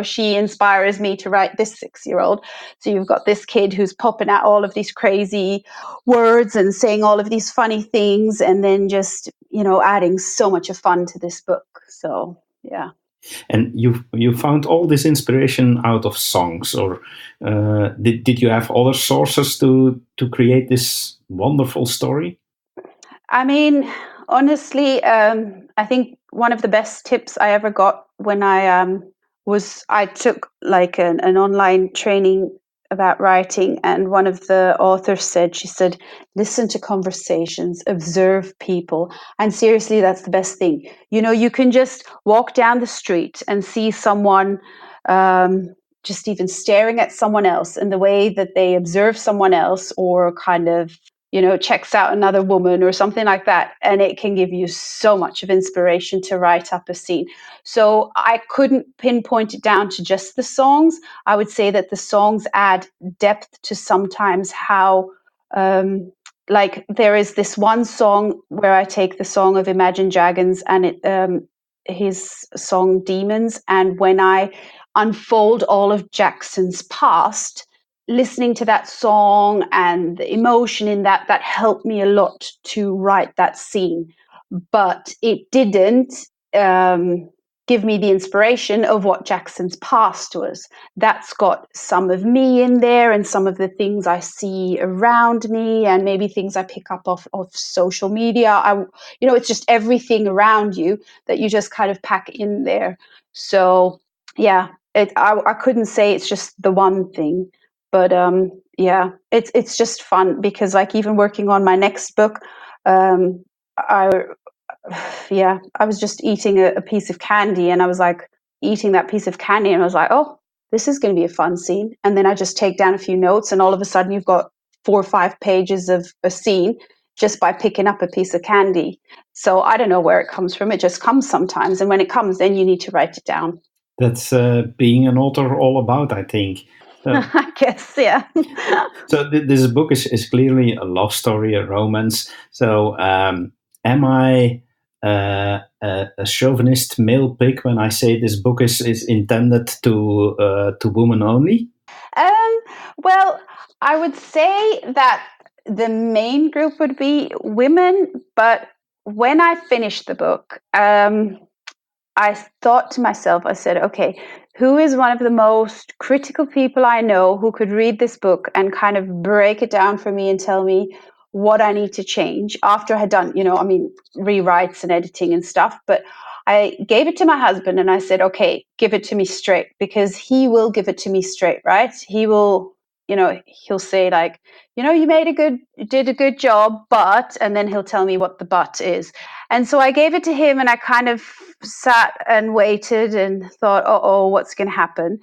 she inspires me to write this 6-year-old. So you've got this kid who's popping out all of these crazy words and saying all of these funny things, and then just, adding so much of fun to this book. So, yeah. And you found all this inspiration out of songs, or did you have other sources to create this wonderful story? I mean, honestly, I think one of the best tips I ever got when I took like an online training about writing, and one of the authors said, she said, listen to conversations, observe people. And seriously, that's the best thing. You know, you can just walk down the street and see someone just even staring at someone else, and the way that they observe someone else, or kind of, you know, checks out another woman or something like that. And it can give you so much of inspiration to write up a scene. So I couldn't pinpoint it down to just the songs. I would say that the songs add depth to sometimes how, like there is this one song where I take the song of Imagine Dragons and his song Demons. And when I unfold all of Jackson's past, listening to that song and the emotion in that helped me a lot to write that scene. But it didn't give me the inspiration of what Jackson's past was. That's got some of me in there, and some of the things I see around me, and maybe things I pick up off social media. It's just everything around you that you just kind of pack in there. So yeah, I couldn't say it's just the one thing. But yeah, it's just fun, because like even working on my next book, I I was just eating a piece of candy, and I was like eating that piece of candy, and I was like, oh, this is going to be a fun scene. And then I just take down a few notes, and all of a sudden you've got 4 or 5 pages of a scene just by picking up a piece of candy. So I don't know where it comes from. It just comes sometimes, and when it comes, then you need to write it down. That's being an author all about, I think. I guess, yeah. So this book is clearly a love story, a romance. So am I a chauvinist male pig when I say this book is intended to women only? Well, I would say that the main group would be women, but when I finished the book, I thought to myself, I said, okay, who is one of the most critical people I know who could read this book and kind of break it down for me and tell me what I need to change after I had done, rewrites and editing and stuff. But I gave it to my husband and I said, okay, give it to me straight, because he will give it to me straight, right? He will, he'll say like, you did a good job, but, and then he'll tell me what the but is. And so I gave it to him, and I kind of sat and waited and thought, oh, what's going to happen?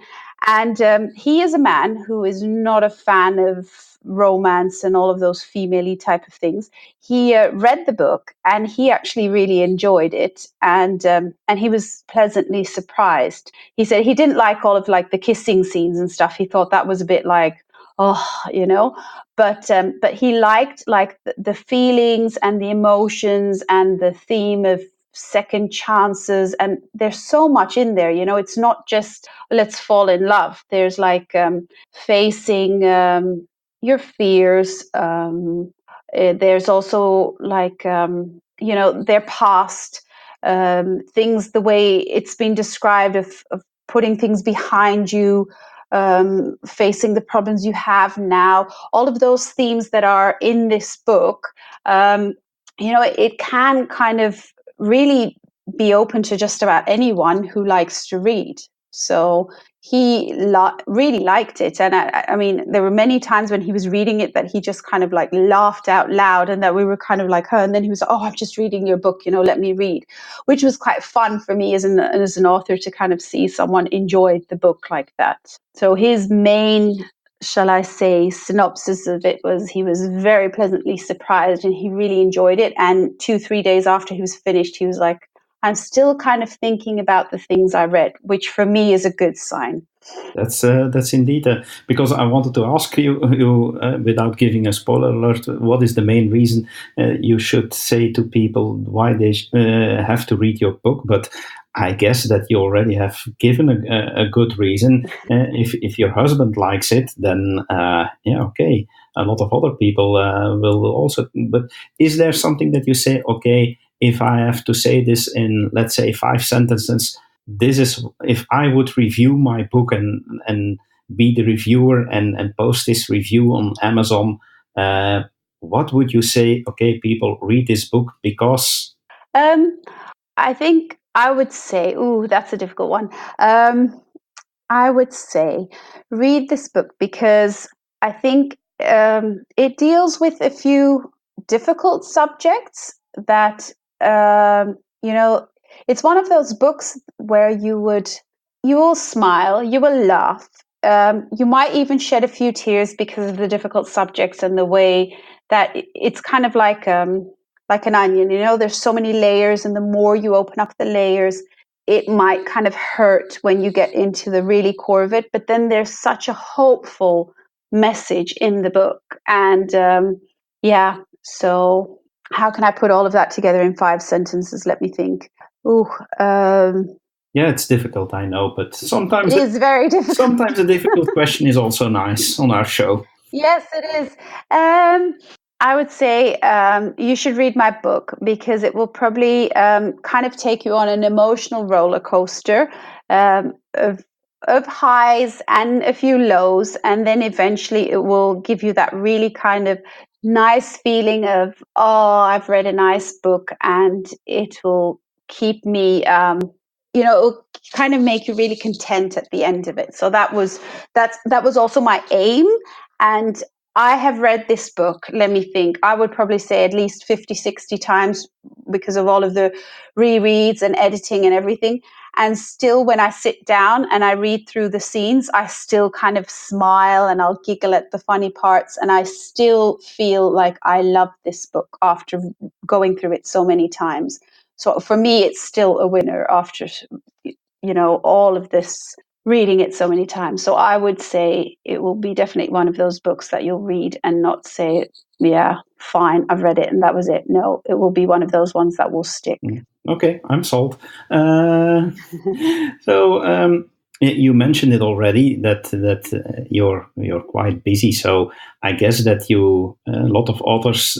And he is a man who is not a fan of romance and all of those female-y type of things. He read the book, and he actually really enjoyed it, and he was pleasantly surprised. He said he didn't like all of like the kissing scenes and stuff. He thought that was a bit like, but he liked like the feelings and the emotions and the theme of second chances, and there's so much in there. It's not just let's fall in love. There's like facing your fears. There's also like their past, things, the way it's been described of putting things behind you, facing the problems you have now, all of those themes that are in this book. It can kind of really be open to just about anyone who likes to read. So he really liked it. And I mean, there were many times when he was reading it that he just kind of like laughed out loud, and that we were kind of like, and then he was like, oh, I'm just reading your book, let me read, which was quite fun for me as an author to kind of see someone enjoy the book like that. So his main, shall I say, synopsis of it was he was very pleasantly surprised and he really enjoyed it. And 2-3 days after he was finished, he was like, I'm still kind of thinking about the things I read, which for me is a good sign. That's indeed because I wanted to ask you without giving a spoiler alert, what is the main reason you should say to people why they have to read your book? But I guess that you already have given a good reason. If your husband likes it, then okay, a lot of other people will also. But is there something that you say, okay, if I have to say this in, let's say, 5 sentences, this is, if I would review my book and be the reviewer and post this review on Amazon, what would you say? Okay, people, read this book because. I think I would say, ooh, that's a difficult one. I would say read this book because I think it deals with a few difficult subjects that, it's one of those books where you will smile, you will laugh. You might even shed a few tears because of the difficult subjects and the way that it's kind of like an onion. There's so many layers, and the more you open up the layers, it might kind of hurt when you get into the really core of it. But then there's such a hopeful message in the book. And so how can I put all of that together in 5 sentences? Let me think. Yeah, it's difficult, I know, but sometimes it is very difficult. Sometimes a difficult question is also nice on our show. Yes, it is. I would say you should read my book because it will probably kind of take you on an emotional roller coaster of highs and a few lows, and then eventually it will give you that really kind of nice feeling of, oh, I've read a nice book, and it will keep me it'll kind of make you really content at the end of it. So that was also my aim. And I have read this book, let me think, I would probably say at least 50, 60 times because of all of the rereads and editing and everything. And still, when I sit down and I read through the scenes, I still kind of smile and I'll giggle at the funny parts. And I still feel like I love this book after going through it so many times. So for me, it's still a winner after, all of this, reading it so many times. So I would say it will be definitely one of those books that you'll read and not say, yeah, fine, I've read it and that was it. No, it will be one of those ones that will stick. Okay, I'm sold. So you mentioned it already that you're quite busy. So I guess that a lot of authors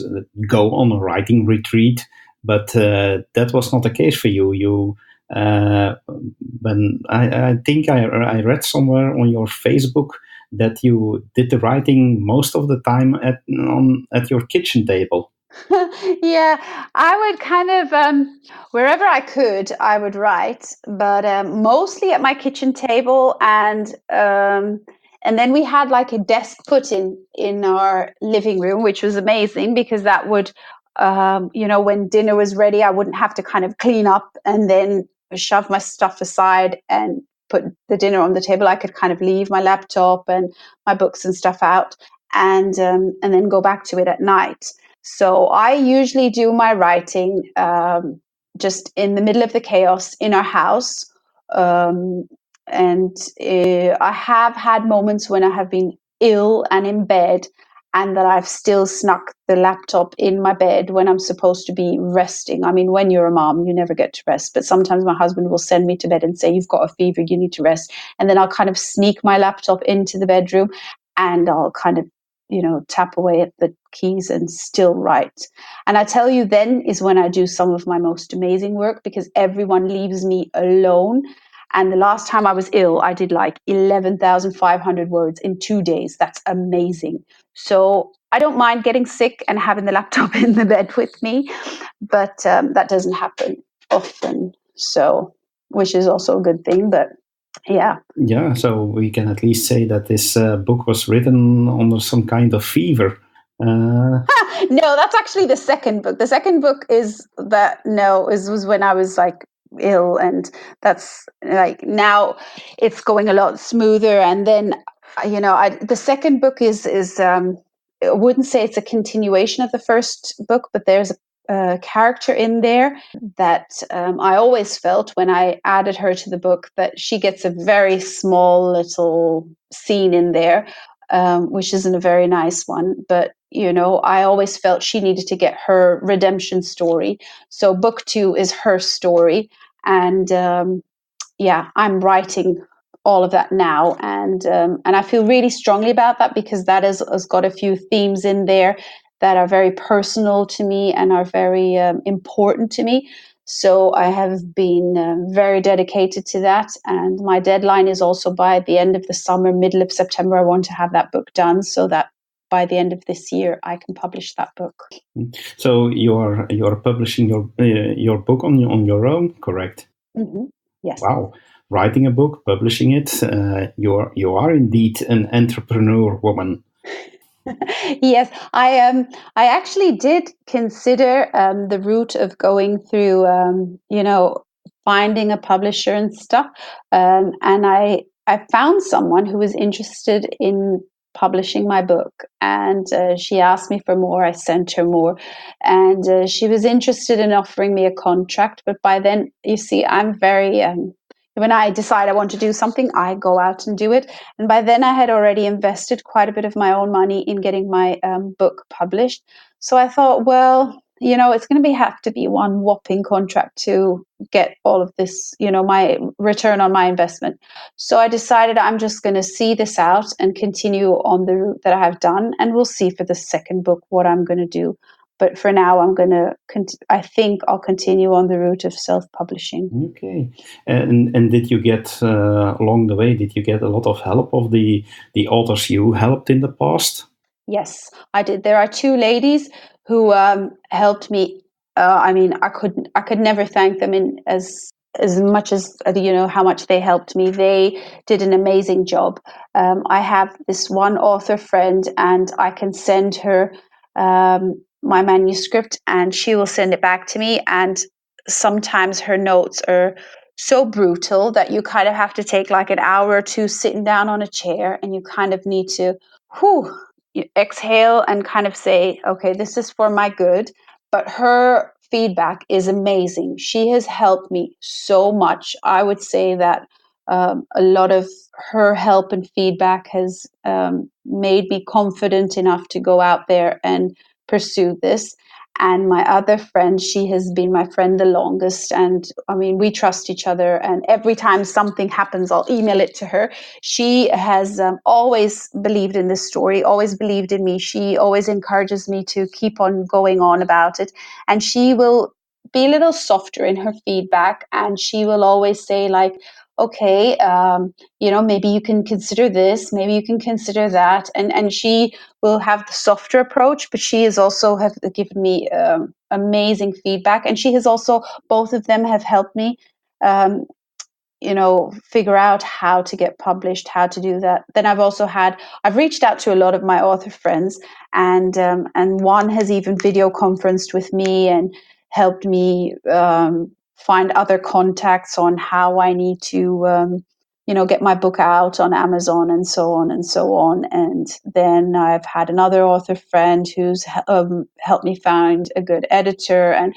go on a writing retreat, but that was not the case for you. When I think I read somewhere on your Facebook that you did the writing most of the time at your kitchen table. Yeah, I would kind of wherever I could, I would write, but mostly at my kitchen table, and then we had like a desk put in our living room, which was amazing because that would, when dinner was ready, I wouldn't have to kind of clean up and then shove my stuff aside and put the dinner on the table. I could kind of leave my laptop and my books and stuff out, and then go back to it at night. So I usually do my writing just in the middle of the chaos in our house. And I have had moments when I have been ill and in bed, and that I've still snuck the laptop in my bed when I'm supposed to be resting. I mean, when you're a mom, you never get to rest. But sometimes my husband will send me to bed and say, you've got a fever, you need to rest. And then I'll kind of sneak my laptop into the bedroom and I'll kind of tap away at the keys and still write. And I tell you, then is when I do some of my most amazing work because everyone leaves me alone. And the last time I was ill, I did like 11,500 words in 2 days. That's amazing. So I don't mind getting sick and having the laptop in the bed with me, but that doesn't happen often. So, which is also a good thing, but yeah. Yeah, so we can at least say that this book was written under some kind of fever. No, that's actually the second book. The second book was when I was like ill, and that's like now it's going a lot smoother. And then the second book is I wouldn't say it's a continuation of the first book, but there's a character in there that I always felt when I added her to the book that she gets a very small little scene in there, which isn't a very nice one. But, I always felt she needed to get her redemption story. So book 2 is her story. And I'm writing all of that now. And I feel really strongly about that because that has got a few themes in there that are very personal to me and are very important to me. So I have been very dedicated to that. And my deadline is also by the end of the summer, middle of September. I want to have that book done so that by the end of this year, I can publish that book. So you're publishing your book on your own, correct? Mm-hmm. Yes. Wow, writing a book, publishing it. You are indeed an entrepreneur woman. Yes, I actually did consider the route of going through finding a publisher and stuff, and I found someone who was interested in publishing my book, and she asked me for more. I sent her more, and she was interested in offering me a contract. But by then, you see, I'm very when I decide I want to do something, I go out and do it. And by then, I had already invested quite a bit of my own money in getting my book published. So I thought, well, it's going to have to be one whopping contract to get all of this, my return on my investment. So I decided I'm just going to see this out and continue on the route that I have done, and we'll see for the second book what I'm going to do. But for now, I think I'll continue on the route of self-publishing. Okay. And did you get, along the way, did you get a lot of help of the authors you helped in the past? Yes, I did. There are two ladies who helped me. I could never thank them in as much as how much they helped me. They did an amazing job. I have this one author friend, and I can send her my manuscript, and she will send it back to me. And sometimes her notes are so brutal that you kind of have to take like an hour or two sitting down on a chair, and you kind of need to, you exhale and kind of say, okay, this is for my good. But her feedback is amazing. She has helped me so much. I would say that a lot of her help and feedback has made me confident enough to go out there and pursue this. And my other friend, she has been my friend the longest. And we trust each other. And every time something happens, I'll email it to her. She has always believed in this story, always believed in me. She always encourages me to keep on going on about it. And she will be a little softer in her feedback. And she will always say, like, okay, maybe you can consider this, maybe you can consider that. And she will have the softer approach, but she has also have given me amazing feedback. And she has also, both of them have helped me figure out how to get published, how to do that. Then I've reached out to a lot of my author friends, and one has even video conferenced with me and helped me find other contacts on how I need to get my book out on Amazon and so on and so on. And then I've had another author friend who's helped me find a good editor. And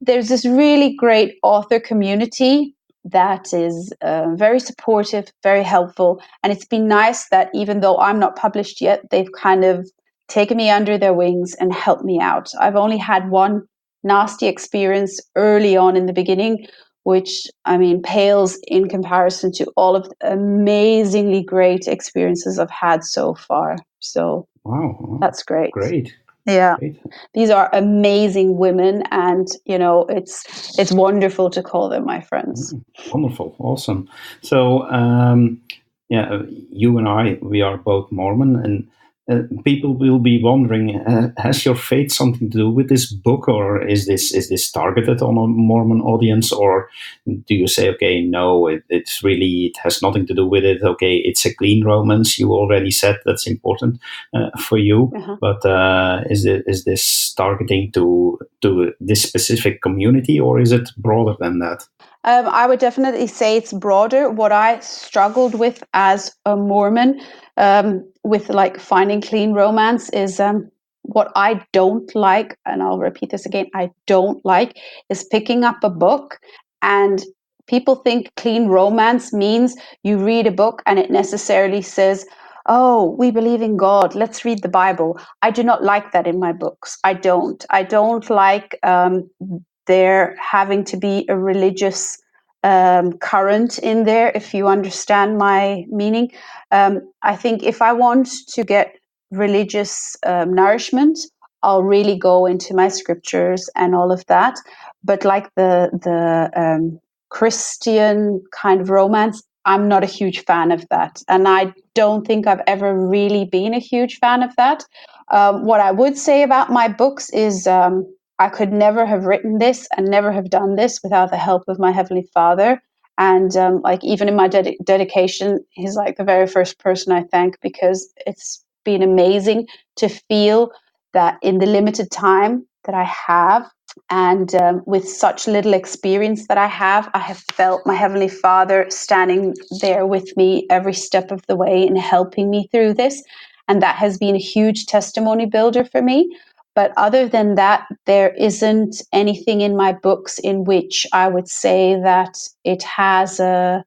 there's this really great author community that is very supportive, very helpful. And it's been nice that even though I'm not published yet, they've kind of taken me under their wings and helped me out. I've only had one nasty experience early on in the beginning, which pales in comparison to all of the amazingly great experiences I've had so far. So wow, that's great. Great. Yeah. Great. These are amazing women, and it's wonderful to call them my friends. Wonderful, awesome. So, you and I, we are both Mormon, and people will be wondering: has your faith something to do with this book, or is this targeted on a Mormon audience, or do you say, okay, no, it has nothing to do with it? Okay, it's a clean romance. You already said that's important for you, but is this targeting to this specific community, or is it broader than that? I would definitely say it's broader. What I struggled with as a Mormon, with like finding clean romance, is what I don't like, and I'll repeat this again, I don't like, is picking up a book and people think clean romance means you read a book and it necessarily says, oh, we believe in God, let's read the Bible. I do not like that in my books. I don't like there having to be a religious current in there, if you understand my meaning. I think if I want to get religious nourishment, I'll really go into my scriptures and all of that. but like the Christian kind of romance, I'm not a huge fan of that. And I don't think I've ever really been a huge fan of that. What I would say about my books is I could never have written this and never have done this without the help of my Heavenly Father. And like even in my dedication, he's like the very first person I thank, because it's been amazing to feel that in the limited time that I have, and with such little experience that I have felt my Heavenly Father standing there with me every step of the way and helping me through this. And that has been a huge testimony builder for me. But other than that, there isn't anything in my books in which I would say that it has a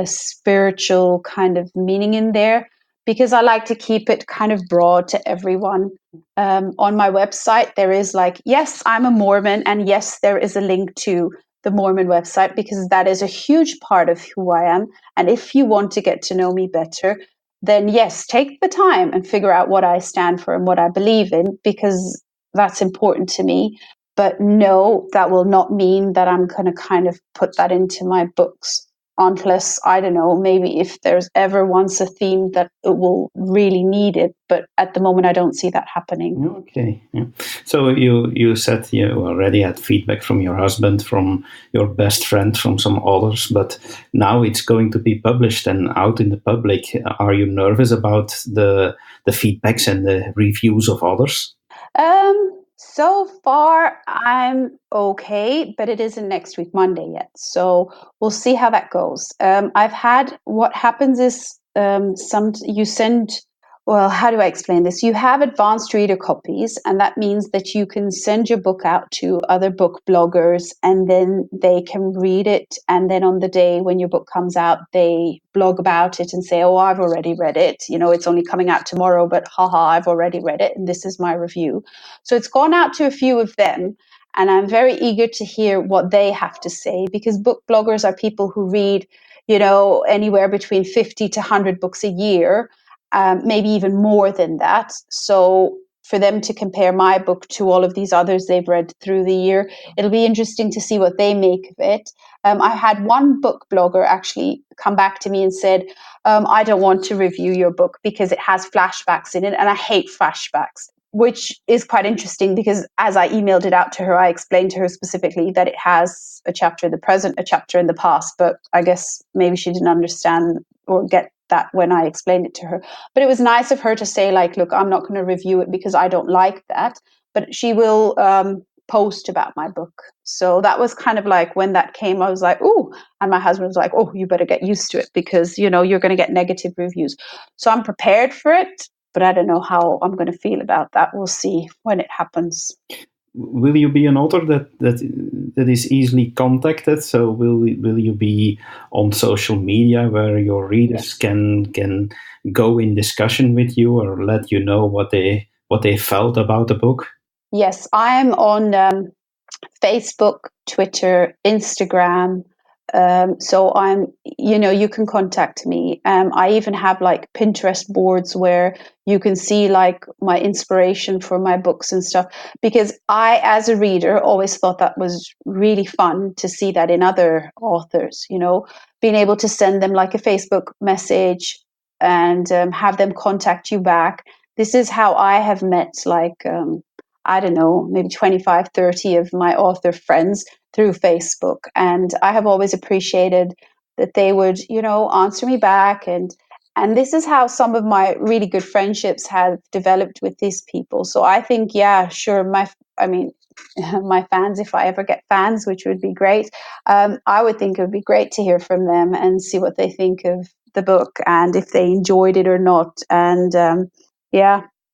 spiritual kind of meaning in there, because I like to keep it kind of broad to everyone. On my website, there is like, yes, I'm a Mormon, and yes, there is a link to the Mormon website, because that is a huge part of who I am. And if you want to get to know me better, then yes, take the time and figure out what I stand for and what I believe in, because that's important to me. But no, that will not mean that I'm going to kind of put that into my books, unless, I don't know, maybe if there's ever once a theme that it will really need it. But at the moment, I don't see that happening. Okay. Yeah. So you said you already had feedback from your husband, from your best friend, from some others, but now it's going to be published and out in the public. Are you nervous about the feedbacks and the reviews of others? So far, I'm okay, but it isn't next week, Monday yet. So we'll see how that goes. What happens is you send, well, how do I explain this? You have advanced reader copies, and that means that you can send your book out to other book bloggers, and then they can read it. And then on the day when your book comes out, they blog about it and say, oh, I've already read it. You know, it's only coming out tomorrow, but haha, I've already read it, and this is my review. So it's gone out to a few of them, and I'm very eager to hear what they have to say, because book bloggers are people who read, you know, anywhere between 50 to 100 books a year. Maybe even more than that. So for them to compare my book to all of these others they've read through the year, it'll be interesting to see what they make of it. I had one book blogger actually come back to me and said, I don't want to review your book because it has flashbacks in it, and I hate flashbacks. Which is quite interesting, because as I emailed it out to her, I explained to her specifically that it has a chapter in the present, a chapter in the past, but I guess maybe she didn't understand or get that when I explained it to her. But it was nice of her to say, like, look, I'm not going to review it because I don't like that, but she will post about my book. So that was kind of like, when that came, I was like, ooh, and my husband was like, oh, you better get used to it, because, you know, you're going to get negative reviews. So I'm prepared for it, but I don't know how I'm going to feel about that. We'll see when it happens. Will you be an author that is easily contacted? So will you be on social media where your readers can go in discussion with you or let you know what they felt about the book? Yes, I'm on Facebook, Twitter, Instagram. So you can contact me. I even have like Pinterest boards where you can see like my inspiration for my books and stuff, because I, as a reader, always thought that was really fun to see that in other authors, you know, being able to send them like a Facebook message and have them contact you back. This is how I have met I don't know, maybe 25, 30 of my author friends through Facebook. And I have always appreciated that they would, you know, answer me back. And this is how some of my really good friendships have developed with these people. So I think, yeah, sure. My fans, if I ever get fans, which would be great, I would think it would be great to hear from them and see what they think of the book and if they enjoyed it or not. And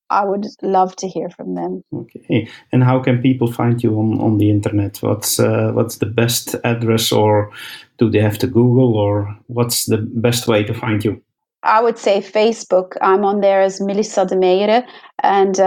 I would love to hear from them. Okay. And how can people find you on the internet? What's the best address, or do they have to Google, or what's the best way to find you? I would say Facebook. I'm on there as Mylissa Demeyere. And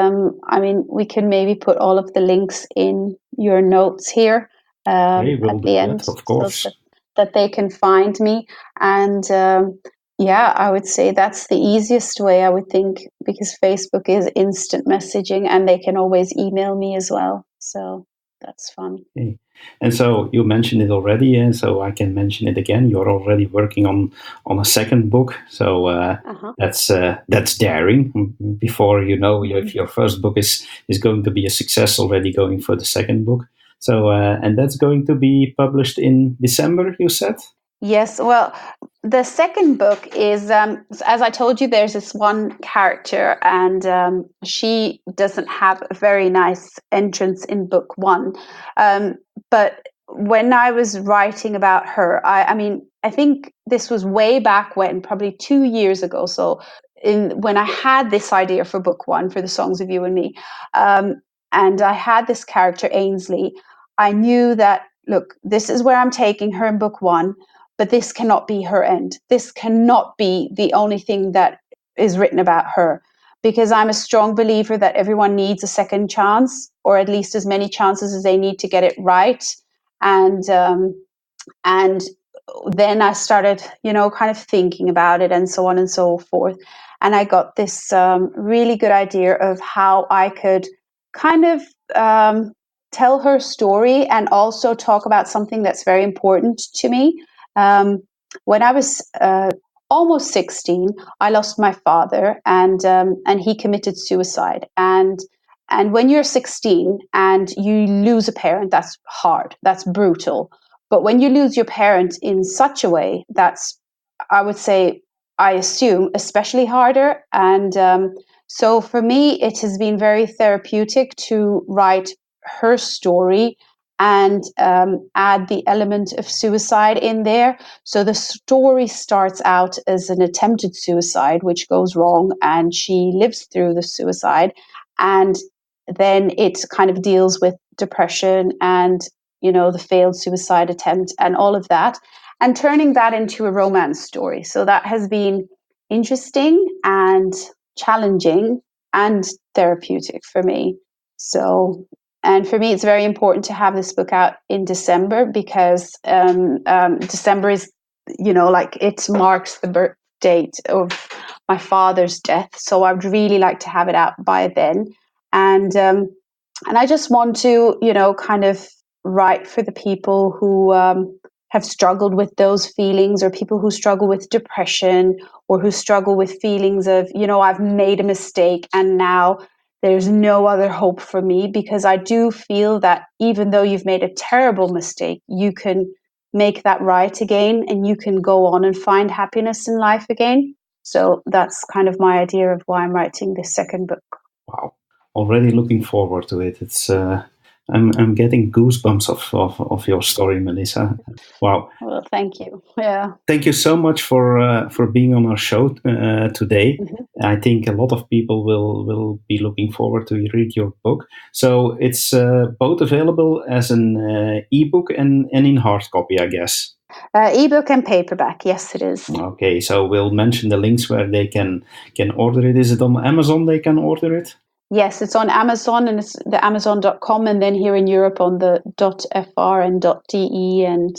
we can maybe put all of the links in your notes here at the end, of course, so that they can find me. And I would say that's the easiest way, I would think, because Facebook is instant messaging and they can always email me as well. So that's fun. Okay. And so you mentioned it already, and so I can mention it again. You're already working on a second book, so that's daring. Before you know if your first book is going to be a success, already going for the second book. So and that's going to be published in December, you said. Yes, well, the second book is, as I told you, there's this one character, and she doesn't have a very nice entrance in book one. But when I was writing about her, I mean, I think this was way back when, probably 2 years ago. So, when I had this idea for book one, for the Songs of You and Me, and I had this character, Ainsley, I knew that, look, this is where I'm taking her in book one. But this cannot be her end. This cannot be the only thing that is written about her, because I'm a strong believer that everyone needs a second chance, or at least as many chances as they need to get it right. And then I started, kind of thinking about it, and so on and so forth. And I got this really good idea of how I could kind of tell her story and also talk about something that's very important to me. When I was almost 16, I lost my father, and he committed suicide. And when you're 16 and you lose a parent, that's hard, that's brutal. But when you lose your parent in such a way, that's, I would say, I assume, especially harder. And so for me, it has been very therapeutic to write her story and add the element of suicide in there. So the story starts out as an attempted suicide, which goes wrong, and she lives through the suicide. And then it kind of deals with depression and, the failed suicide attempt and all of that, and turning that into a romance story. So that has been interesting and challenging and therapeutic for me. So, and for me, it's very important to have this book out in December, because December is, like, it marks the birth date of my father's death. So I'd really like to have it out by then. And I just want to, kind of write for the people who have struggled with those feelings, or people who struggle with depression, or who struggle with feelings of, I've made a mistake and now there's no other hope for me. Because I do feel that even though you've made a terrible mistake, you can make that right again, and you can go on and find happiness in life again. So that's kind of my idea of why I'm writing this second book. Wow. Already looking forward to it. It's I'm getting goosebumps of your story, Mylissa. Wow. Well, thank you. Yeah. Thank you so much for being on our show today. Mm-hmm. I think a lot of people will be looking forward to read your book. So it's both available as an ebook and in hard copy, I guess. Ebook and paperback, yes, it is. Okay, so we'll mention the links where they can order it. Is it on Amazon they can order it? Yes, it's on Amazon, and it's the Amazon.com, and then here in Europe on the .fr and .de and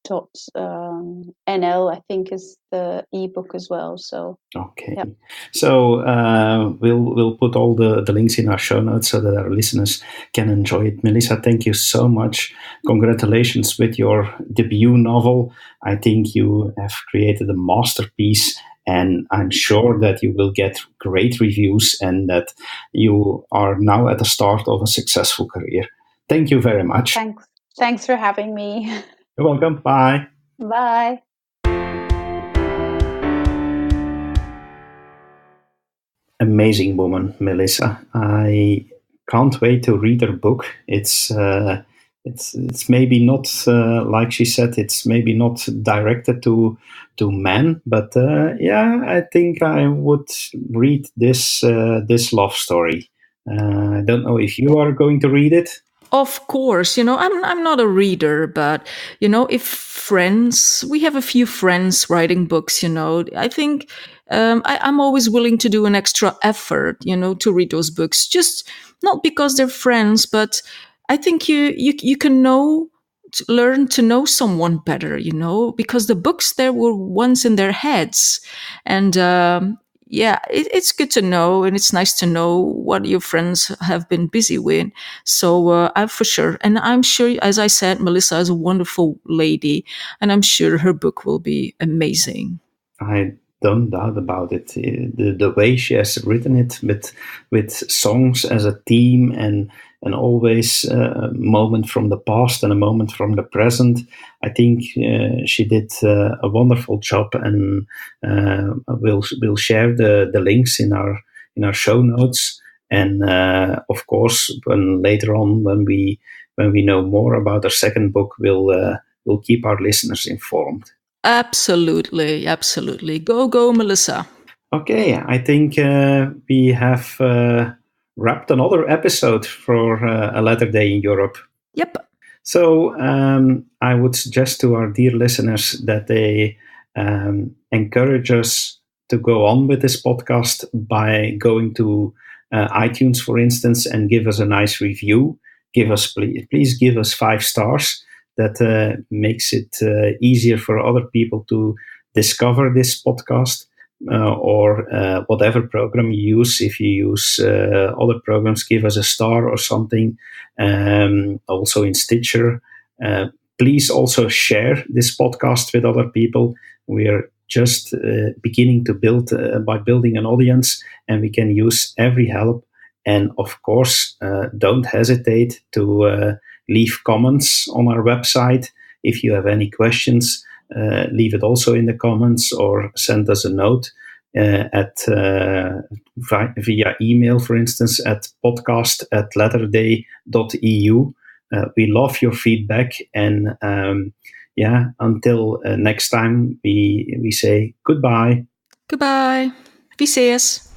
.nl, I think, is the ebook as well. So okay, yep. So we'll put all the links in our show notes so that our listeners can enjoy it. Mylissa, thank you so much. Congratulations with your debut novel. I think you have created a masterpiece. And I'm sure that you will get great reviews, and that you are now at the start of a successful career. Thank you very much. Thanks for having me. You're welcome. Bye. Bye. Amazing woman, Mylissa. I can't wait to read her book. It's maybe not like she said. It's maybe not directed to men, but I think I would read this love story. I don't know if you are going to read it. Of course, I'm not a reader, but if we have a few friends writing books, I think I'm always willing to do an extra effort, to read those books. Just not because they're friends, but I think you can learn to know someone better, because the books there were once in their heads, and yeah, it's good to know, and it's nice to know what your friends have been busy with. So I'm for sure, and I'm sure, as I said, Mylissa is a wonderful lady, and I'm sure her book will be amazing. I don't doubt about it. The way she has written it with songs as a theme and always a moment from the past and a moment from the present. I think she did a wonderful job, and we'll share the links in our show notes. And of course, when later on when we know more about our second book, we'll keep our listeners informed. Absolutely, absolutely. Go, Mylissa. Okay, I think we have wrapped another episode for A Latter Day in Europe. Yep. So I would suggest to our dear listeners that they encourage us to go on with this podcast by going to iTunes, for instance, and give us a nice review. Please give us 5 stars. That makes it easier for other people to discover this podcast. Or whatever program you use. If you use other programs, give us a star or something. Also in Stitcher. Please also share this podcast with other people. We are just beginning to building an audience, and we can use every help. And of course, don't hesitate to leave comments on our website. If you have any questions, leave it also in the comments or send us a note via email, for instance, at podcast@latterday.eu. We love your feedback, and until next time, we say goodbye. Goodbye. Vi ses.